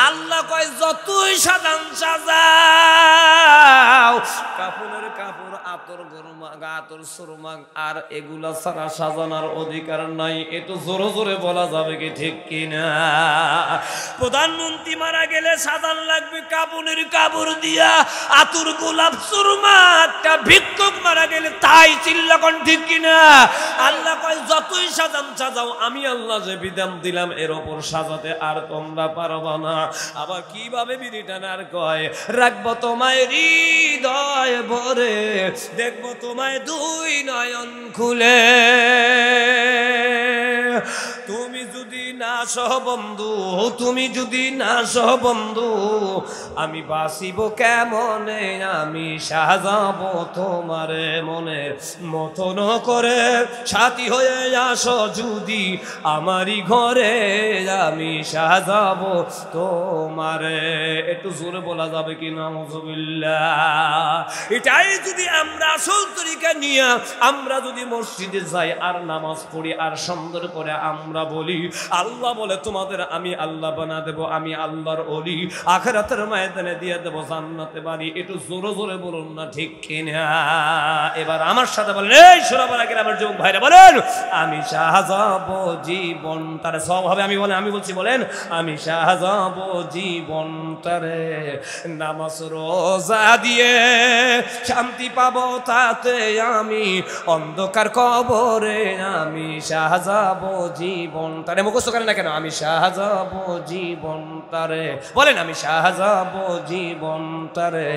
আল্লাহ কয় যতই সাজান সাজাও, কাপড়ের কাপড়, আতর গরমাগ, আতর সুরমাগ, আর এগুলা ছাড়া সাজানোর অধিকার নাই। এতো জোরে জোরে বলা যাবে কি ঠিক কিনা? প্রধানমন্ত্রী মারা গেলে সাজান লাগবে কাপড়ের কাপড় দিয়া, আতর গোলাপ সুরমা। একটা ভিক্ষুক মারা গেলে তাই। চিল্লা কোন ঠিক কিনা? আল্লাহ কয় যতই সাজান সাজাও, আমি আল্লাহ যে বিধান দিলাম এর ওপর সাজাতে আর তোমরা পারবা না। আবার কিভাবে বিড়ি টানার কয়, রাখবো তোমায় হৃদয় ভরে, দেখবো তোমায় দুই নয়ন খুলে। তুমি যদি না সহ বন্ধু, তুমি যদি না সহ বন্ধু, আমি বাঁচিব কেমনে? আমি সাজাবো তোমার মনের মতন করে, সাথী হয়ে আসো যদি আমারই ঘরে, আমি সাজাবো তোমারে। একটু জোরে বলা যাবে কি নাউজুবিল্লাহ? এটাই যদি আমরা আসল তরিকা নিয়ে আমরা যদি মসজিদে যাই আর নামাজ পড়ি আর সুন্দর করে আমরা বলি, আল্লাহ বলে তোমাদের আমি আল্লাহ বানা দেব, আমি আল্লাহর ওলি, আখিরাতের ময়দানে দিয়ে দেব জান্নাতে বাড়ি। একটু জোরে জোরে বলুন না ঠিক কিনা? এবার আমার সাথে বলেন, এই সোনাপাড়া গ্রামের যুবক ভাইরা বলেন, আমি সাজাবো জীবন তারে। সব হবে আমি বলেন, আমি বলছি বলেন, আমি সাজাবো জীবন তারে, নামাজ রোজা দিয়ে শান্তি পাবো তাতে, আমি অন্ধকার কবরে আমি সাজাবো জীবন তারে। মুখস্থ করেন না কেন? আমি সাজাবো জীবন তারে, বলেন আমি সাজাবো জীবন তারে,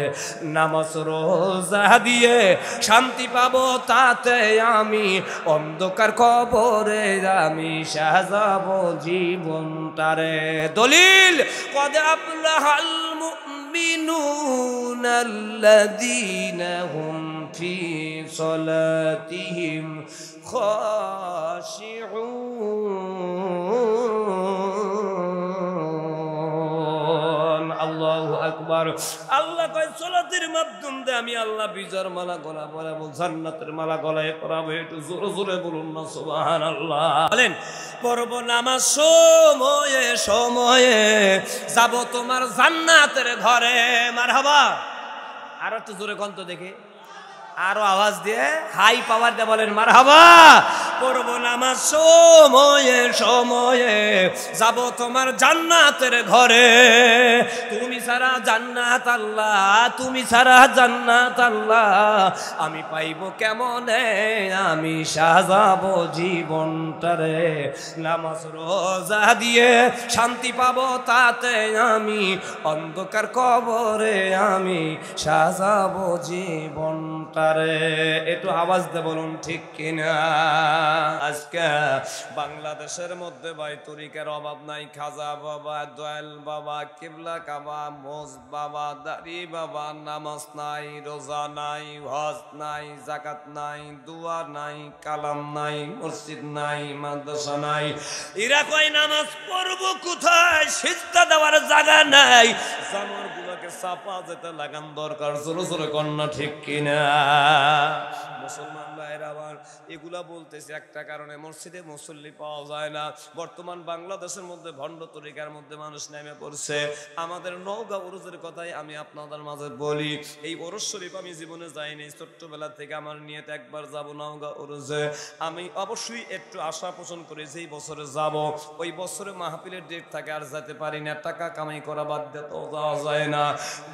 নামাজ রোজা দিয়ে শান্তি পাবো তাতে, আমি অন্ধকার কবরে আমি সাজাবো জীবন তারে। দলিল কদ আফলাহাল মুমিনুন আল্লাযীনা হুম ফি সালাতিহিম খাশিউন। আল্লাহু আকবার। আল্লাহ কয় সালাতের মাধ্যম দিয়ে আমি আল্লাহ বিজয়ের মালা গলা পরাবো, জান্নাতের মালা গলায় পরাবো। একটু জোরে জোরে বলুন না সুবহানাল্লাহ। বলেন পড়ব নামাজ সময়ে সময়ে, যাব তোমার জান্নাতের ঘরে। মারহাবা। আর একটু জোরে কন্ত দেখে, আরো আওয়াজ দিয়ে হাই পাওয়ার দিয়ে বলেন মারহাবা। পড়বো নামাজ সময়ে সময়ে, যাব তোমার জান্নাতের ঘরে। তুমি ছাড়া জান্নাত আল্লাহ, তুমি ছাড়া জান্নাত আল্লাহ আমি পাইব কেমনে, আমি সাজাবো জীবনটারে। নামাজ রোজা দিয়ে শান্তি পাবো তাতে আমি, অন্ধকার কবরে আমি সাজাবো জীবনটারে। একটু আওয়াজ দিয়ে বলুন ঠিক কিনা। আজকে বাংলাদেশের মধ্যে ভাই তরিকার অভাব নাই। খাজা বাবা, দয়াল বাবা, কিবলা কাবা, মোজ বাবা, দাড়ি বাবা, নামাজ নাই, রোজা নাই, হজ নাই, জাকাত নাই, দোয়া নাই, কালাম নাই, মসজিদ নাই, মাদ্রাসা নাই। এরা কয় নামাজ পড়বো কোথায়, সিজদা দেওয়ার জায়গা নাই। জানোয়ার গুলোকে চাপা যেতে লাগান দরকার। জোরে জোরে কন্যা ঠিক কিনা। মুসলমান ভাইরা আবার এগুলা বলতেছে একটা কারণে, মসজিদে মুসল্লি পাওয়া যায় না। বর্তমান বাংলাদেশের মধ্যে ভণ্ড তরিকার মধ্যে মানুষ নেমে পড়ছে। আমাদের নওগাঁ ওরুজের কথাই আমি আপনাদের মাঝে বলি। এই ওরস শরীফ আমি জীবনে যাইনি, ছোট্টবেলা থেকে আমার নিয়ত একবার যাব নওগাঁ ওরুজে। আমি অবশ্যই একটু আশা পোষণ করি যে এই বছরে যাব। ওই বছরে মাহফিলের ডেট থাকে, আর যেতে পারি না। টাকা কামাই করা বাদ দিয়ে তো যাওয়া যায় না।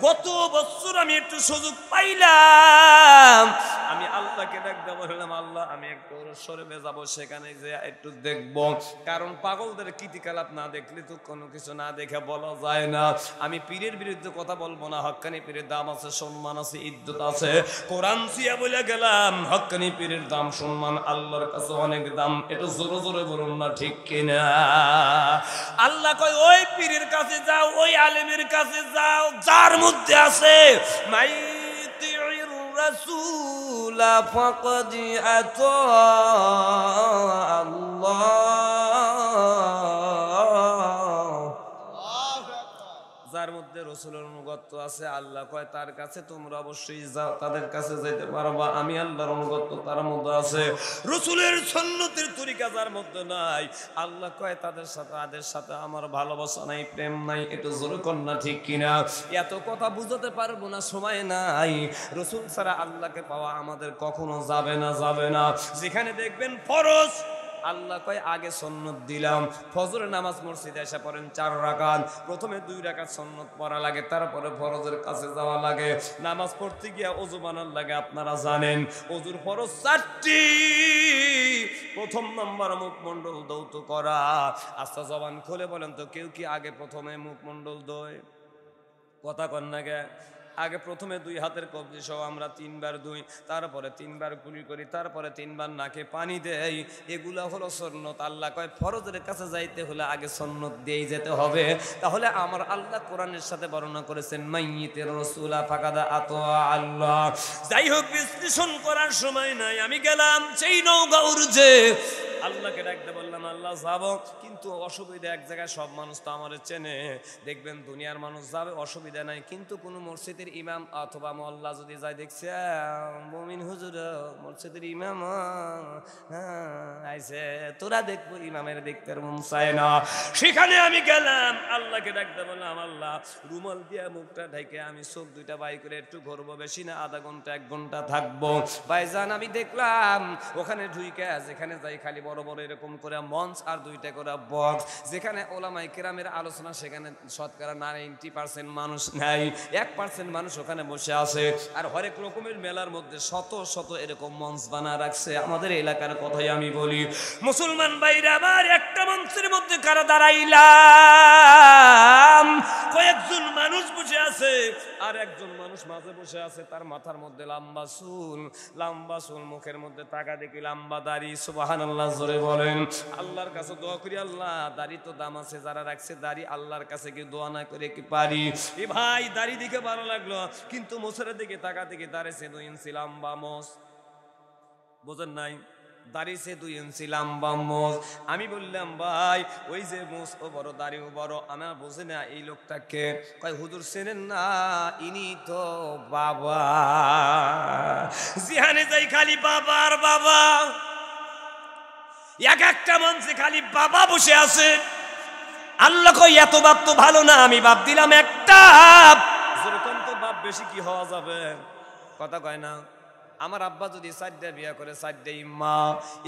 গত বছর আমি একটু সুযোগ পাইলাম, আমি আল্লাহকে ডাকতে বললাম, আল্লাহ আমি একটু ওরস শরীফে যাব, সেখানে যে একটু দেখবো। কারণ পাগলদের কীর্তিকলাপ না দেখলে তো কোনো কিছু না দেখে বলা যায় না। আমি পীরের বিরুদ্ধে কথা বলবো না। হক্কানি পীরের দাম আছে, সম্মান আছে, ইজ্জত আছে। কোরআন সিয়া বলে গেলাম, হক্কানি পীরের দাম সম্মান আল্লাহর কাছে অনেক দাম। এটা জোরে জোরে বলুন না ঠিক কিনা। আল্লাহ কয় ওই পীরের কাছে যাও, ওই আলেমের কাছে যাও যার মধ্যে আছে মাইতিউর রাসূল ফাকাদ আতা আল্লাহ। যার মধ্যে রাসূলের অনুগত আছে, আল্লাহ কয় তার কাছে তোমরা অবশ্যই যাও, তাদের কাছে যাইতে পারবা। আমি আল্লাহর অনুগত তার মধ্যে আছে। রাসূলের সুন্নতের তরিকা যার মধ্যে নাই, আল্লাহ কয় তাদের সাথে আমার ভালোবাসা নাই, প্রেম নাই। একটু জোরে কন্যা ঠিক কিনা। এত কথা বুঝাতে পারবো না, সময় নাই। রাসূল ছাড়া আল্লাহকে পাওয়া আমাদের কখনো যাবে না, যাবে না। যেখানে দেখবেন ফরজ, আল্লাহ কয় আগে সুন্নত দিলাম। ফজরের নামাজ মসজিদে এসে পড়েন 4 রাকাত, প্রথমে 2 রাকাত সুন্নত পড়া লাগে, তারপরে ফরজের কাছে যাওয়া লাগে। নামাজ পড়তে গিয়ে ওযু বানার লাগে, আপনারা জানেন ওযুর ফরজ 4টি। প্রথম নাম্বার মুখমণ্ডল ধৌত করা। আচ্ছা জবান খুলে বলেন তো, কেউ কি আগে প্রথমে মুখমণ্ডল ধোয়? কথা কন না গে। আগে প্রথমে 2 হাতের কবজি সহ আমরা 3 বার ধুই, তারপরে 3 বার কুলি করি, তারপরে 3 বার নাকে পানি দেই। এগুলা হলো সুন্নত। আল্লাহ কয় ফরজের কাছে যাইতে হলে আগে সুন্নত দিয়েই যেতে হবে। তাহলে আমার আল্লাহ কোরআনের সাথে বর্ণনা করেছেন মাইয়িতের রাসূলা ফাকাদা আতা আল্লাহ। যাই হোক, বিশ্লেষণ করার সময় নাই। আমি গেলাম সেই নওগাঁ উরুজে, আল্লাহকে ডাকতে বললাম, আল্লাহ যাব, কিন্তু অসুবিধা এক জায়গায়। সব মানুষ তো আমার চেনে, দেখবেন দুনিয়ার মানুষ যাবে, অসুবিধা নাই। কিন্তু কোনো মসজিদের ইমাম অথবা মোল্লা যদি যায়, দেখছে মুমিন হুজুর মসজিদের ইমাম আইছে, তোরা দেখবো, ইমামের দেখতে মন চায় না। সেখানে আমি গেলাম, আল্লাহকে ডাকতে বললাম, আল্লাহ রুমাল দিয়া মুখটা ঢেকে আমি চোখ 2টা বাই করে একটু ঘুরবো, বেশি না, আধা ঘন্টা 1 ঘন্টা থাকবো। ভাইজান আমি দেখলাম ওখানে ঢুইকা যেখানে যাই খালি বড় বড় এরকম করে মঞ্চ আর 2টা করে বক্স। যেখানে ওলামায়ে কেরামের আলোচনা, সেখানে শতকরা 90% মানুষ নাই, 1% মানুষ ওখানে বসে আছে। আর হরেক রকমের মেলার মধ্যে শত শত এরকম মঞ্চ বানা রাখছে। আমাদের এলাকার কথাই আমি বলি, মুসলমান ভাইরা আবার একটা মঞ্চের মধ্যে কারা দাঁড়াইলাম, কয়েকজন মানুষ বসে আছে, আর একজন মানুষ মাঝে বসে আছে। তার মাথার মধ্যে লম্বা চুল, মুখের মধ্যে টাকা দেখি লম্বা দাড়ি। সুবহানাল্লাহ জোরে বলেন। আল্লাহর কাছে দোয়া করি, আল্লাহ দাড়ি তো দাম আছে, যারা রাখছে দাড়ি, আল্লাহর কাছে কি দোয়া না করে কি পারি? এ ভাই দাড়ি দেখে ভালো লাগলো, কিন্তু মোছের দিকে টাকা দেখে দাঁড়িয়েছে 2 ইঞ্চি লম্বা মোছ। বোঝেন নাই? দাঁড়িয়েছে 2 ইঞ্চি লম্বা মোছ। আমি বললাম, ভাই ওই যে মোছ ও বড়, দাড়িও বড়, আমার বোঝে না এই লোকটাকে। কয় হুজুর চেনেন না, ইনি তো বাবা। যেখানে যাই খালি বাবা আর বাবা, একটা মঞ্চে খালি বাবা বসে আছে। আল্লাহ কই এত বাপ তো ভালো না, আমি বাপ দিলাম একটা। যেরকম তো বাপ বেশি কি হওয়া যাবে? কথা কয় না। আমার আব্বা যদি 4টা বিয়ে করে 4টাই মা।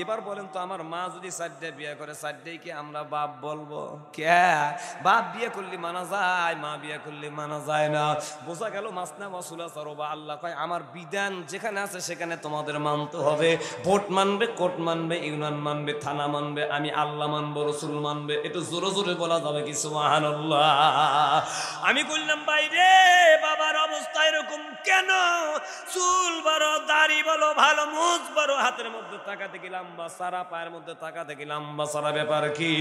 এবার বলেন তো আমার মা যদি 4টা বিয়ে করে 4টাই কি আমরা বাপ বলবো? কে বাপ বিয়ে করলে মানা যায়, মা বিয়ে করলে মানা যায় না। বোঝা গেল মাসনা ওয়াসুলা সরবা। আল্লাহ কয় আমার বিধান যেখানে আছে সেখানে তোমাদের মানতে হবে। ভোট মানবে, কোর্ট মানবে, ইউনিয়ন মানবে, থানা মানবে, আমি আল্লাহ মানবো, রসুল মানবে। একটু জোরে জোরে বলা যাবে কি সুবহানাল্লাহ? আমি বললাম বাইরে বাবার অবস্থা এরকম কেন? চুল বড়, দাড়ি বলো ভালো, মুজ বড়, হাতের মধ্যে টাকা দেখি লম্বা সারা, পায়ের মধ্যে টাকা দেখি লম্বা সারা। ব্যাপার কি?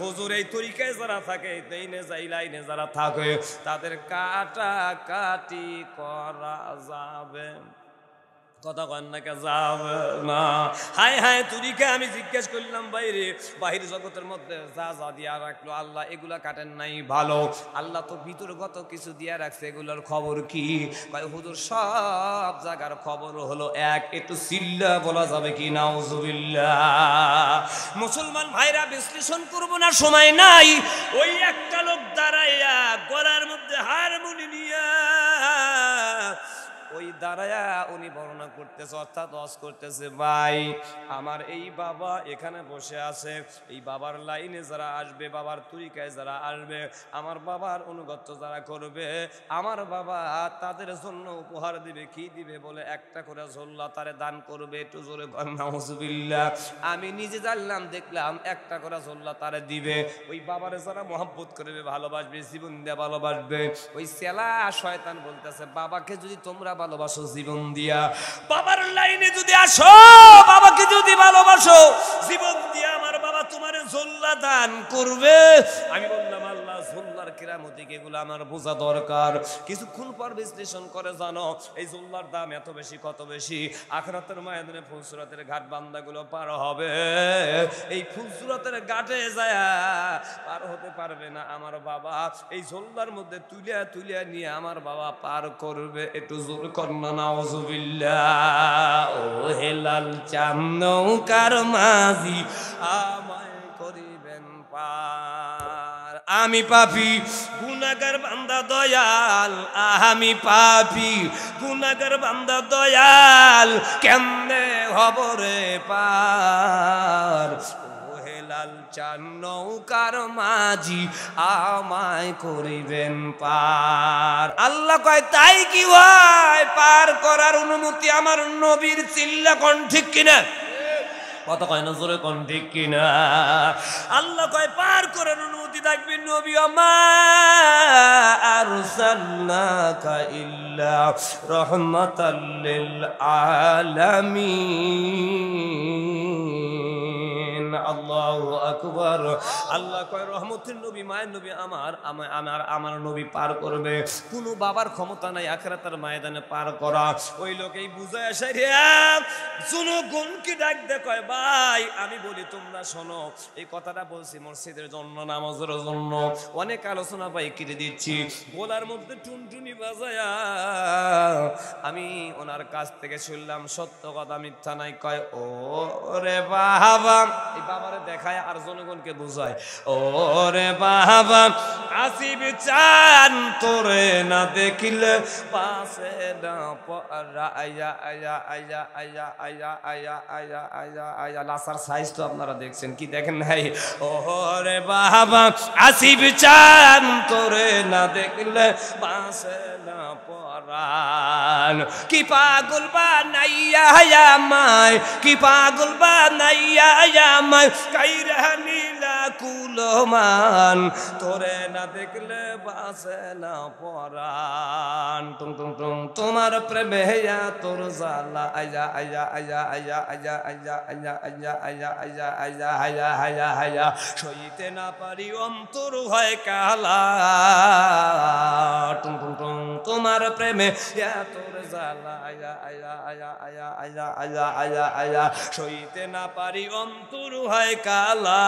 হুজুর এই তরিকায় যারা থাকে, দেইনে যাই লাইনে যারা থাকে, তাদের কাটা কাটি করা যাবে? কথা কন না কে যাবে না? হায় হায় তরিকা। আমি জিজ্ঞেস করলাম বাইরে বাহির জগতের মধ্যে যা যা দিয়া রাখলো আল্লাহ এগুলা কাটেন নাই ভালো, আল্লাহ তো ভিতরগত কিছু দিয়া রাখছে, এগুলোর খবর কি? ভাই হুজুর সব জায়গার খবর হলো এক। একটু চিল্লা বলা যাবে কি নাউজুবিল্লাহ? মুসলমান ভাইরা বিশ্লেষণ করবো না, সময় নাই। ওই একটা লোক দাঁড়াইয়া গলার মধ্যে হারমোনি নিয়া ওই দাঁড়ায়া উনি বর্ণনা করতেছে, অর্থাৎ ওয়াজ করতেছে, ভাই আমার এই বাবা এখানে বসে আছে, এই বাবার লাইনে যারা আসবে, বাবার তরিকায় যারা আসবে, আমার বাবার অনুগত্য যারা করবে, আমার বাবা তাদের জন্য উপহার দিবে। কি দিবে বলে? একটা করে ঝোল্লা তারে দান করবে। একটু জোরে নাউজুবিল্লাহ। আমি নিজে জানলাম, দেখলাম একটা করে ঝোল্লা তারে দিবে। ওই বাবারে যারা মহব্বত করবে, ভালোবাসবে, জীবন দিয়ে ভালোবাসবে, ওই সেলা শয়তান বলতেছে বাবাকে যদি তোমরা ভালোবাসো জীবন দিয়া, বাবার লাইনে যদি আসো, বাবাকে যদি ভালোবাসো জীবন দিয়া, আমার বাবা তোমার ঝোল্লা দান করবে। আমি বললাম আল্লাহ ঝোল্লার কেরামতি এগুলো আমার বোঝা দরকার। কিছুক্ষণ পর বিশ্লেষণ করে জানো এই ঝোল্লার দাম এত বেশি, কত বেশি? আখিরাতের ময়দানে ফুলসুরাতের ঘাট বান্দাগুলো পার হবে, এই ফুলসুরাতের ঘাটে যায় পার হতে পারবে না। আমার বাবা এই ঝোল্লার মধ্যে তুলিয়া তুলিয়া নিয়ে আমার বাবা পার করবে। একটু জোর কন্যা নাউজুবিল্লাহ। ও হেলাল চাম নৌকার মাঝি আমায় করিবেন পার। আমি পাপী গুনাহগার বান্দা দয়াল, আমি পাপী গুনাহগার বান্দা দয়াল, কেমনে হব রে পার? লাল চান নৌকার মাঝি আমায় করিবেন পার। আল্লাহ কয় তাই কি হয়? পার করার অনুমতি আমার নবীর। চিল্লা কোন ঠিক কিনা? কথা কয় না জোরে কোন ঠিক কিনা? আল্লাহ কয় পার করার অনুমতি থাকবে। নবী আমা আরসালনাকা ইল্লা রাহমাতাল লিল আলামিন। আল্লাহু আকবার। আল্লাহ কয় রহমতের নবী, মায়ের নবী আমার নবী পার করবে। কোনো বাবার ক্ষমতা নাই আখিরাতের ময়দানে পার করা। ওই লোকেই বুঝায় আসে রে শুনো গুনকে ডাক দে, কয় ভাই আমি বলি তোমরা শোনো। এই কথাটা বলছি মসজিদের জন্য, নামাজের জন্য। অনেক আলোচনা পাই কেটে দিচ্ছি। গোলার মধ্যে টুনটুনি বাজায়া আমি ওনার কাছ থেকে শুনলাম, সত্য কথা মিথ্যা নাই। কয় ও রে বাবা, এই বাবারে দেখায় আর জনগণকে বুঝায়, ও রে বাবা আসিব চান তোরে না দেখিলে পাশে না পড়া। আয়া আয়া আয়া আয়া আয়া আয়া আয়া আয়া আয়া। লাসার সাইজ তো আপনারা দেখছেন, কি দেখেন নাই? ও রে বাবা আসিব চান তোরে না দেখলে পাশে না পড়ান। কি পাগল বানাইয়া আমায়, কি পাগল বানাইয়া আমায়, কাইরা নীলা কুলমান, তোরে না দেখলে বাসে না পরাণ। টুং টুং টুং তোমার প্রেমে হেয়া তোর জালা আয়া আয়া আয়া আয়া আয়া আয়া আয়া আয়া আয়া আয়া আয়া আয়া আয়া আয়া। সইতে না পারি অন্তর হয় কালা। টুং টুং টুং তোমার প্রেমে হেয়া তোর জালা আয়া আয়া আয়া আয়া আয়া আয়া আয়া আয়া। সইতে না পারি অন্তর হয় কালা।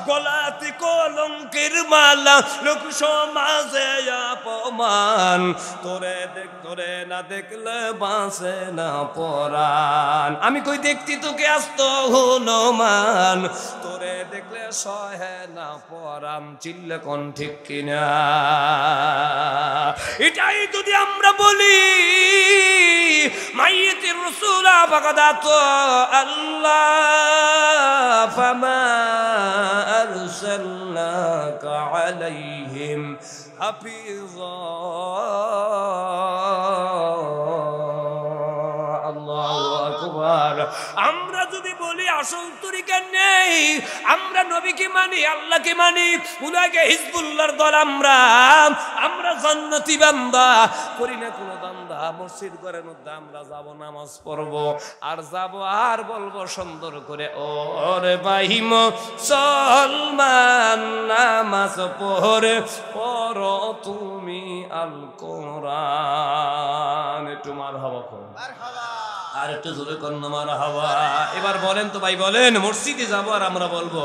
গলাতে কলঙ্কের মালা, লোক সমাজে অপমান, তোরে না দেখলে বাঁচে না পরাণ। আমি কই দেখতি তোকে আসত হনুমান, তোরে দেখলে সহে না পরাণ। চিল্লে কোন ঠিক কিনা? এটাই যদি আমরা বলি الرسول فقد أطاع الله فما أرسلناك عليهم حفيظا আল্লাহু আকবার। আমরা যদি বলি আসল তরিকা নেই, আমরা নবীকে মানি, আল্লাহকে মানি, উনাকে হিজবুল্লাহর দল, আমরা জান্নাতি বান্দা, করি না কোনো বান্দা। মসজিদ ঘরের মধ্যে আমরা যাব, নামাজ পড়ব, আর যাব আর বলবো সুন্দর করে, ওরে ভাই মুসলমান নামাজ পড়ে পড়ো তুমি আল কোরআন। একটু মারহাবা করো, আর একটু জোরে কর না মারহাবা। এবার বলেন তো ভাই, বলেন মসজিদে যাবো আর আমরা বলবো,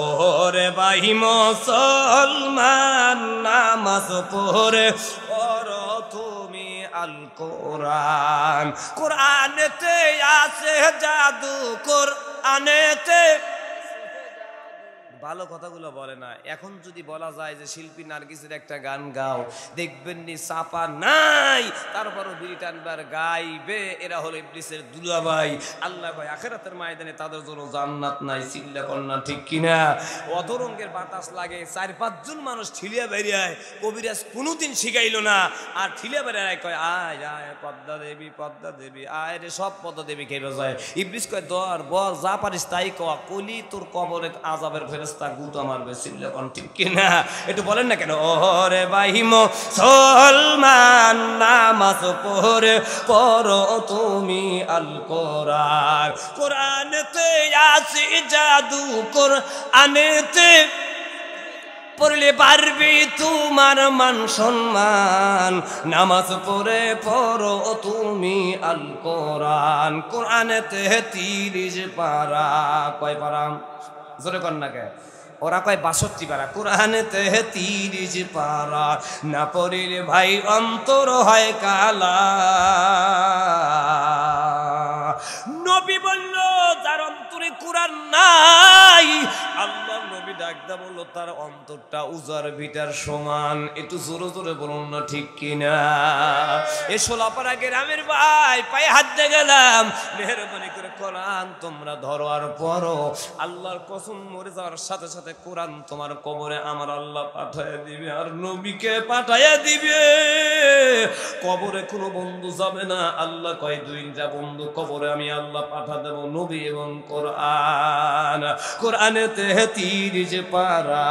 ওরে ভাই মুসলমান নামাজ পড়ে পড়ো তুমি আল কোরআন। কোরআনেতে আছে জাদু, কোরআনেতে ভালো কথাগুলো বলে না। এখন যদি বলা যায় যে শিল্পী নার্গিসের একটা গান গাও, দেখবেন নি চাপা নাই, তারপরও বিড়ি টানবার গাইবে, এরা হলো ইবলিসের দুলাভাই। আল্লাহ ভাই আখিরাতের ময়দানে তাদের জন্য জান্নাত নাই। চিল্লা কন্যা ঠিক কিনা? অধরঙ্গের বাতাস লাগে, 4-5 জন মানুষ ঠিলিয়া বেরিয়ায়, কবিরাজ কোনোদিন শিখাইল না, আর ঠিলিয়া বেরিয়ায় কয় আয় আয় পদ্মা দেবী, পদ্মা দেবী, আয় রে সব পদ্মা দেবী খেয়ে যায়। ইবলিস কয় দর বল, যা পারিস তাই কয়া, কলি তোর কবরে আযাবের ফেরেশতা গুতা মারবে। চিল্লা কোন ঠিক কিনা? একটু বলেন না কেন? ওরে ভাই মুসলমান নামাজ পড়ে পড়ো তুমি আল কোরআন। কোরআনেতে আছে জাদু, কোরআনেতে পড়লে পারবি তোমার মান সম্মান। নামাজ পড়ে পড়ো তুমি আল কোরআন। কোরআনেতে 30 পারা, কয় পারা জোরে কর না কে? ওরা কয় 62 পারা। কোরআনেতে 30 পারা, না পড়িলে ভাই অন্তর হয় কালা। নবী বলল যার অন্তরে কোরআন নাই, আল্লাহ নবী ডাকদা বলল তার অন্তরটা উজার ভিটার সমান। একটু জোরে জোরে বলুন না ঠিক কিনা? এ সোলাপাড়া গ্রামের ভাই পায়ে হাত দিয়ে গেলাম, মেহরবানি করে কোরআন তোমরা ধরো আর পড়ো। আল্লাহর কসম, মরে যাওয়ার সাথে সাথে কোরআন তোমার কবরে আমার আল্লাহ পাঠাইয়া দিবে, আর নবীকে পাঠাইয়া দিবে। কবরে কোনো বন্ধু যাবে না। আল্লাহ কয় 2টা বন্ধু কবরে আমি আল্লাহ পাঠা দেব, নবী এবং কোরআন। কোরআনেতে 30 পারা,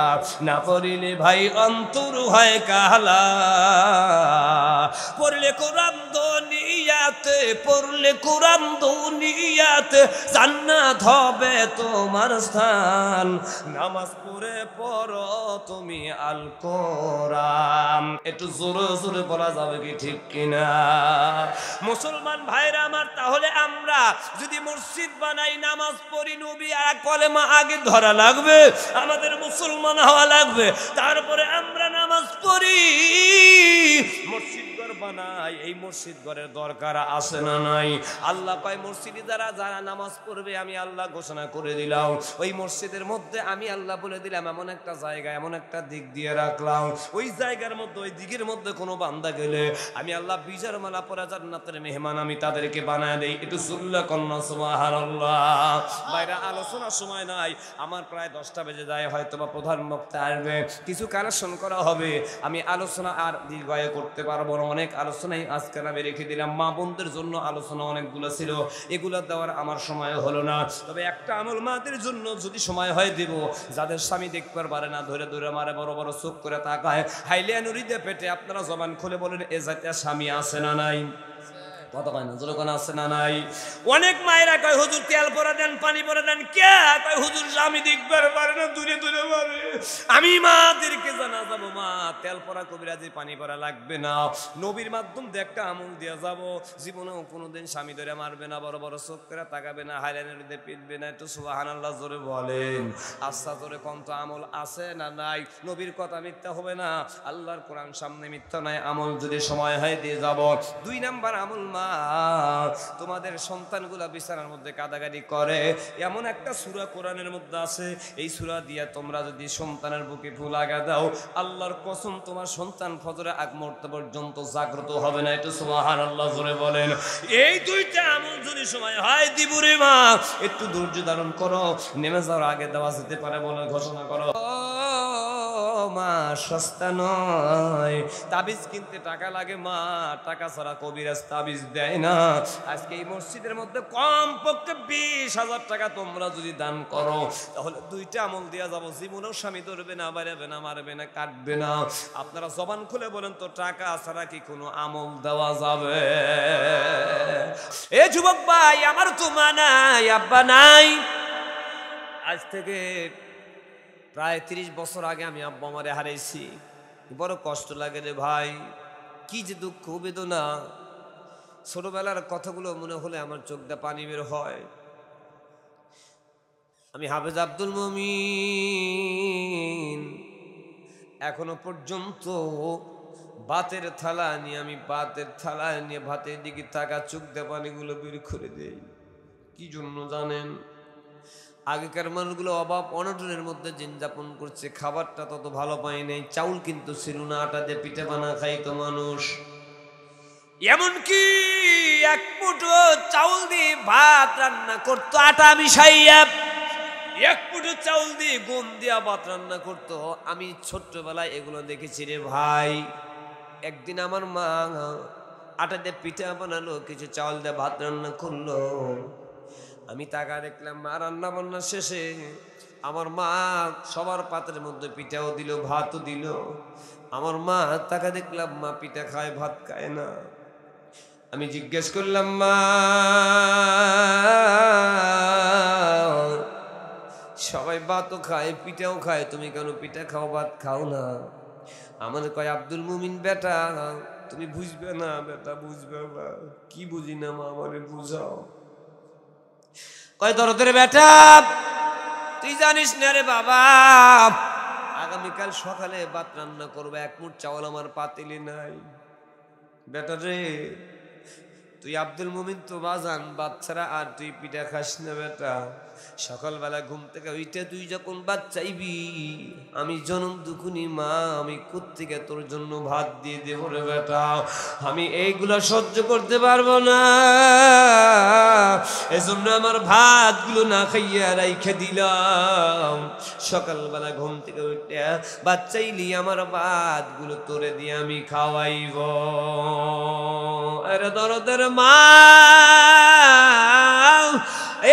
না পড়িলে ভাই অন্তর হয় কালা। পড়লে কোরআন দুনিয়াতে, পড়লে কোরআন দুনিয়াতে জান্নাত হবে তোমার স্থান। নামাজ পড়ে পড়ো তুমি আল কোরআন। একটু জোরে জোরে বলা যাবে কি ঠিক কিনা? মুসলমান ভাইরা আমার, তাহলে আমরা যদি মসজিদ বানাই, নামাজ পড়ি, নবী আর কলেমা আগে ধরা লাগবে, আমাদের মুসলমান হওয়া লাগবে, তারপরে আমরা নামাজ পড়ি। মসজিদ ঘর বানাই, এই মসজিদ ঘরের দরকার আছে না নাই? আল্লাহ কয় মসজিদে যারা নামাজ পড়বে আমি আল্লাহ ঘোষণা করে দিলাম, ওই মসজিদের মধ্যে আমি আল্লাহ বলে দিলাম এমন একটা জায়গা, এমন একটা দিক দিয়ে রাখলাম, ওই জায়গার মধ্যে, ওই দিকের মধ্যে কোনো বান্দা গেলে আমি আল্লাহ বিজয়ের মালা পরা জান্নাতের মেহমান আমি তাদেরকে বানায় দেই। একটু সুল্লাহ কন্যা সুবহানাল্লাহ। বাইরে আলোচনার সময় নাই, আমার প্রায় 10টা বেজে যায়, হয়তো বা প্রধান বক্তা আসবে, কিছু কালেকশন করা হবে, আমি আলোচনা আর দীর্ঘায়ু করতে পারবো না। অনেক আলোচনাই আজকে আমি রেখে দিলাম, মা বোনদের জন্য আলোচনা অনেকগুলো ছিল, এগুলো দেওয়ার আমার সময় হলো না। তবে একটা আমল মাদের জন্য যদি সময় হয় দেব, যাদের স্বামী দেখতে পারে না, ধরে ধরে মারে, বড় বড় চোখ করে তাকায়, হাইলিয়া নুরিতে পেটে, আপনারা জবান খুলে বলেন এ জাতীয় স্বামী আছে না নাই? কথা কয় না, যখন আছে না নাই? অনেক মায়েরা কয় হুজুর তেল পরে দেন, পানি পরে দেন। কে কয় হুজুর স্বামী দেখবার পারে না, দূরে দূরে পারে। আমি মাদেরকে জানা যাবো, মা তেল পরা কবিরাজি পানি পরা লাগবে না, নবীর মাধ্যম দিয়ে একটা আমল দিয়ে যাব, জীবনেও কোনোদিন স্বামী ধরে মারবে না, বড় বড় চোখ করে তাকাবে না, হাইলাইনের দিয়ে পিটবে না। একটু সুবহানাল্লাহ জোরে বলেন। আচ্ছা জোরে কোন তো আমল আছে না নাই? নবীর কথা মিথ্যা হবে না, আল্লাহর কোরআন সামনে মিথ্যা নাই। আমল যদি সময় হয় দিয়ে যাব। 2 নাম্বার আমল মা তোমাদের সন্তানগুলা বিছানার মধ্যে কাদাকাদি করে, এমন একটা সূরা কোরআনের মধ্যে আছে, এই সূরা দিয়া তোমরা যদি সন্তানের বুকে ফু লাগা দাও, আল্লাহর কসম তোমার সন্তান ফজরের আগ মুহূর্ত পর্যন্ত জাগ্রত হবে না। একটু সুবহানাল্লাহ জোরে বলেন। এই দুইটা আমল যদি সময় হয় দিবুরে মা, একটু ধৈর্য ধারণ করো, নেমে যাওয়ার আগে দেওয়া যেতে পারে বলে ঘোষণা করো। মা সস্তা নয়, তাবিজ কিনতে টাকা লাগে মা, টাকা ছাড়া কবিরাজ তাবিজ দেয় না। আজকে এই মসজিদের মধ্যে কম পক্ষে 20,000 টাকা তোমরা যদি দান করো, তাহলে দুইটা আমল দেওয়া যাবো, জীবনেও স্বামী ধরবে না, বাড়াবে না, মারবে না, কাটবে না। আপনারা জবান খুলে বলেন তো, টাকা ছাড়া কি কোনো আমল দেওয়া যাবে? এ যুবক ভাই, আমার তো মা নাই, আব্বা নাই। আজ থেকে প্রায় 30 বছর আগে আমি আব্বা আমারে হারাইছি। বড় কষ্ট লাগে রে ভাই, কি যে দুঃখ বেদনা। ছোটবেলার কথাগুলো মনে হলে আমার চোখ দিয়ে পানি বের হয়। আমি হাফেজ আব্দুল মুমিন, এখনো পর্যন্ত ভাতের থালা নিয়ে ভাতের দিকে তাকা, চোখ দিয়ে পানিগুলো বের করে দেই। কি জন্য জানেন? আগেকার মানুষগুলো অভাব অনটনের মধ্যে দিন যাপন করছে, খাবারটা তত ভালো পায় নাই, চাউল কিন্তু ছিল না, আটা দিয়ে পিঠে বানা খাইতো মানুষ। এমনকি এক মুঠো চাউল দিয়ে ভাত রান্না করতো আটা মিশাইয়া, এক মুঠো চাউল দিয়ে গম দিয়া ভাত রান্না করতো। আমি ছোট্টবেলায় এগুলো দেখেছি রে ভাই। একদিন আমার মা আটা দিয়ে পিঠা বানালো, কিছু চাউল দিয়ে ভাত রান্না করলো। আমি তাকা দেখলাম মা রান্না বান্না শেষে আমার মা সবার পাত্রের মধ্যে পিঠাও দিল, ভাতও দিল। আমার মা তাকা দেখলাম মা পিঠা খায়, ভাত খায় না। আমি জিজ্ঞেস করলাম মা, সবাই ভাতও খায়, পিঠাও খায়, তুমি কেন পিঠা খাও, ভাত খাও না? আমার কয়, আব্দুল মুমিন বেটা, তুমি বুঝবে না বেটা, বুঝবে না। কি বুঝি না মা, আমারে বুঝাও। কয়, দরদের বেটা, তুই জানিস না রে বাবা, আগামীকাল সকালে ভাত রান্না করবে, এক মুঠ চাউল আমার পাতিলে নাই। বেটা রে, তুই আব্দুল মুমিন তো বাজান, ভাত ছাড়া আর তুই পিঠা খাস না বেটা। সকালবেলা ঘুম থেকে উঠে তুই যখন ভাত চাইবি, আমি জনম দুখুনি মা, আমি কোত্থেকে তোর জন্য ভাত দিয়ে দেবো রে বেটা? আমি এইগুলো সহ্য করতে পারবো না, এজন্য আমার ভাতগুলো না খাইয়া রাইখে দিলাম। সকালবেলা ঘুম থেকে উঠে ভাত চাইলি, আমার ভাতগুলো তোরে দিয়ে আমি খাওয়াইব। আরে দরদের মা,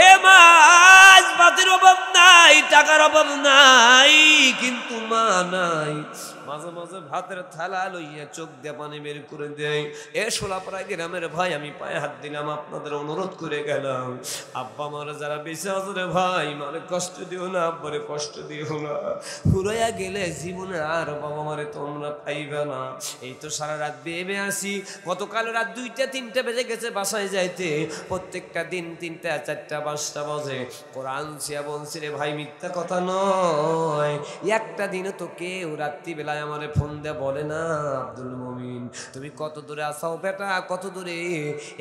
এ মাছ ভাতের অভাব নাই, টাকার অভাব নাই, কিন্তু মা নাই। মাঝে মাঝে ভাতের থালা লইয়া চোখ দিয়ে পানি বের করে দেয়। এ সোলাপাড়া গ্রামের ভাই, আমি পায়ে হাত দিলাম, আপনাদের অনুরোধ করে গেলাম, আব্বা মারা যারা বেঁচে আছে রে ভাই, মারে কষ্ট দিও না, আব্বারে কষ্ট দিও না। ফুরাইয়া গেলে জীবনে আর বাবা মারে তোমরা পাইবে না। এই তো সারা রাত বেবে আসি, গতকাল রাত 2টা 3টা বেজে গেছে বাসায় যাইতে। প্রত্যেকটা দিন 3টা 4টা 5টা বাজে। কোরআন ছিয়া বলছি রে ভাই, মিথ্যা কথা নয়। একটা দিনও তো কেউ রাত্রিবেলায় আমারে ফোন দিয়ে বলে না, আব্দুল মুমিন তুমি কত দূরে আসাও বেটা, কত দূরে?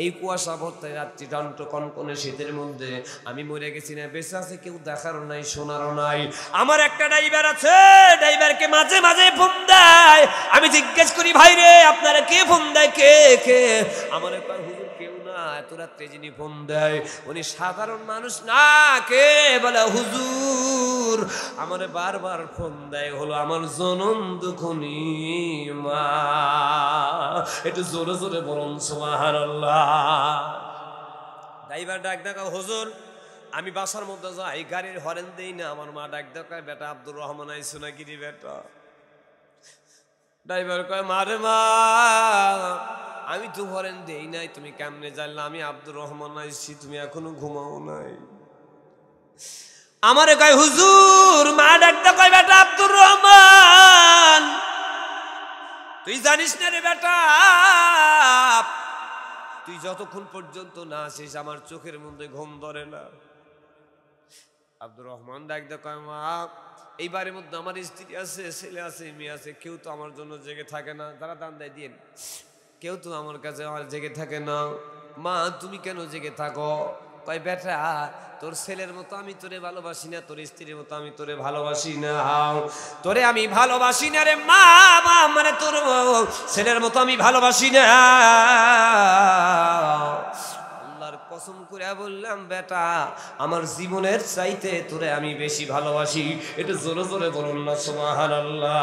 এই কুয়াশা ভর্তি রাত্রি, দণ্ড কনকনে শীতের মধ্যে আমি মরে গেছি না বেঁচে আছে, কেউ দেখারও নাই, শোনারও নাই। আমার একটা ড্রাইভার আছে, ড্রাইভারকে মাঝে মাঝে ফোন দেয়। আমি জিজ্ঞেস করি, ভাই রে আপনারা কে ফোন দেয়, কে কে? আমার হুজুর কেউ না, এত রাত্রে যিনি ফোন দেয় উনি সাধারণ মানুষ না। কে? বলে হুজুর আমারে বারবার ফোন দেয়, হলো আমার জনম দুখনি মা। একটু জোরে জোরে বলুন সুবহানাল্লাহ। ড্রাইভার ডাক ডাকা, হুজুর আমি বাসার মধ্যে যাই, গাড়ির হরেন দেই না, আমার মা ডাক ডাকায়, বেটা আব্দুর রহমান আইসো নাকি রে বেটা? ড্রাইভার কয়, মারে মা আমি তো হরেন দেই নাই, তুমি কেমনে জানলা আমি আব্দুর রহমান আইসি, তুমি এখনো ঘুমাও নাই? আমারে কয়, হুজুর মা ডাকতে কয়, বেটা আব্দুর রহমান তুই জানিস না রে বেটা, তুই যতক্ষণ পর্যন্ত না আসিস আমার চোখের মধ্যে ঘুম ধরে না। আব্দুর রহমান ডাকতে কয়, মা এই বাড়ির মধ্যে আমার স্ত্রী আছে, ছেলে আছে, মেয়ে আছে, কেউ তো আমার জন্য জেগে থাকে না, যারা দান দেয় দিন। কেউ তো আমার কাছে আমার জেগে থাকে না। মা তুমি কেন জেগে থাকো? কয় বেটা তোর ছেলের মতো আমি তোরে ভালোবাসি না, তোর স্ত্রীর মতো আমি তোরে ভালোবাসি না। তোরে আমি ভালোবাসি না রে মা, মানে তোর ছেলের মতো আমি ভালোবাসি না। আল্লাহর কসম করে বললাম বেটা আমার জীবনের চাইতে তোরে আমি বেশি ভালোবাসি। একটু জোরে জোরে বলুন না সুবহানাল্লাহ।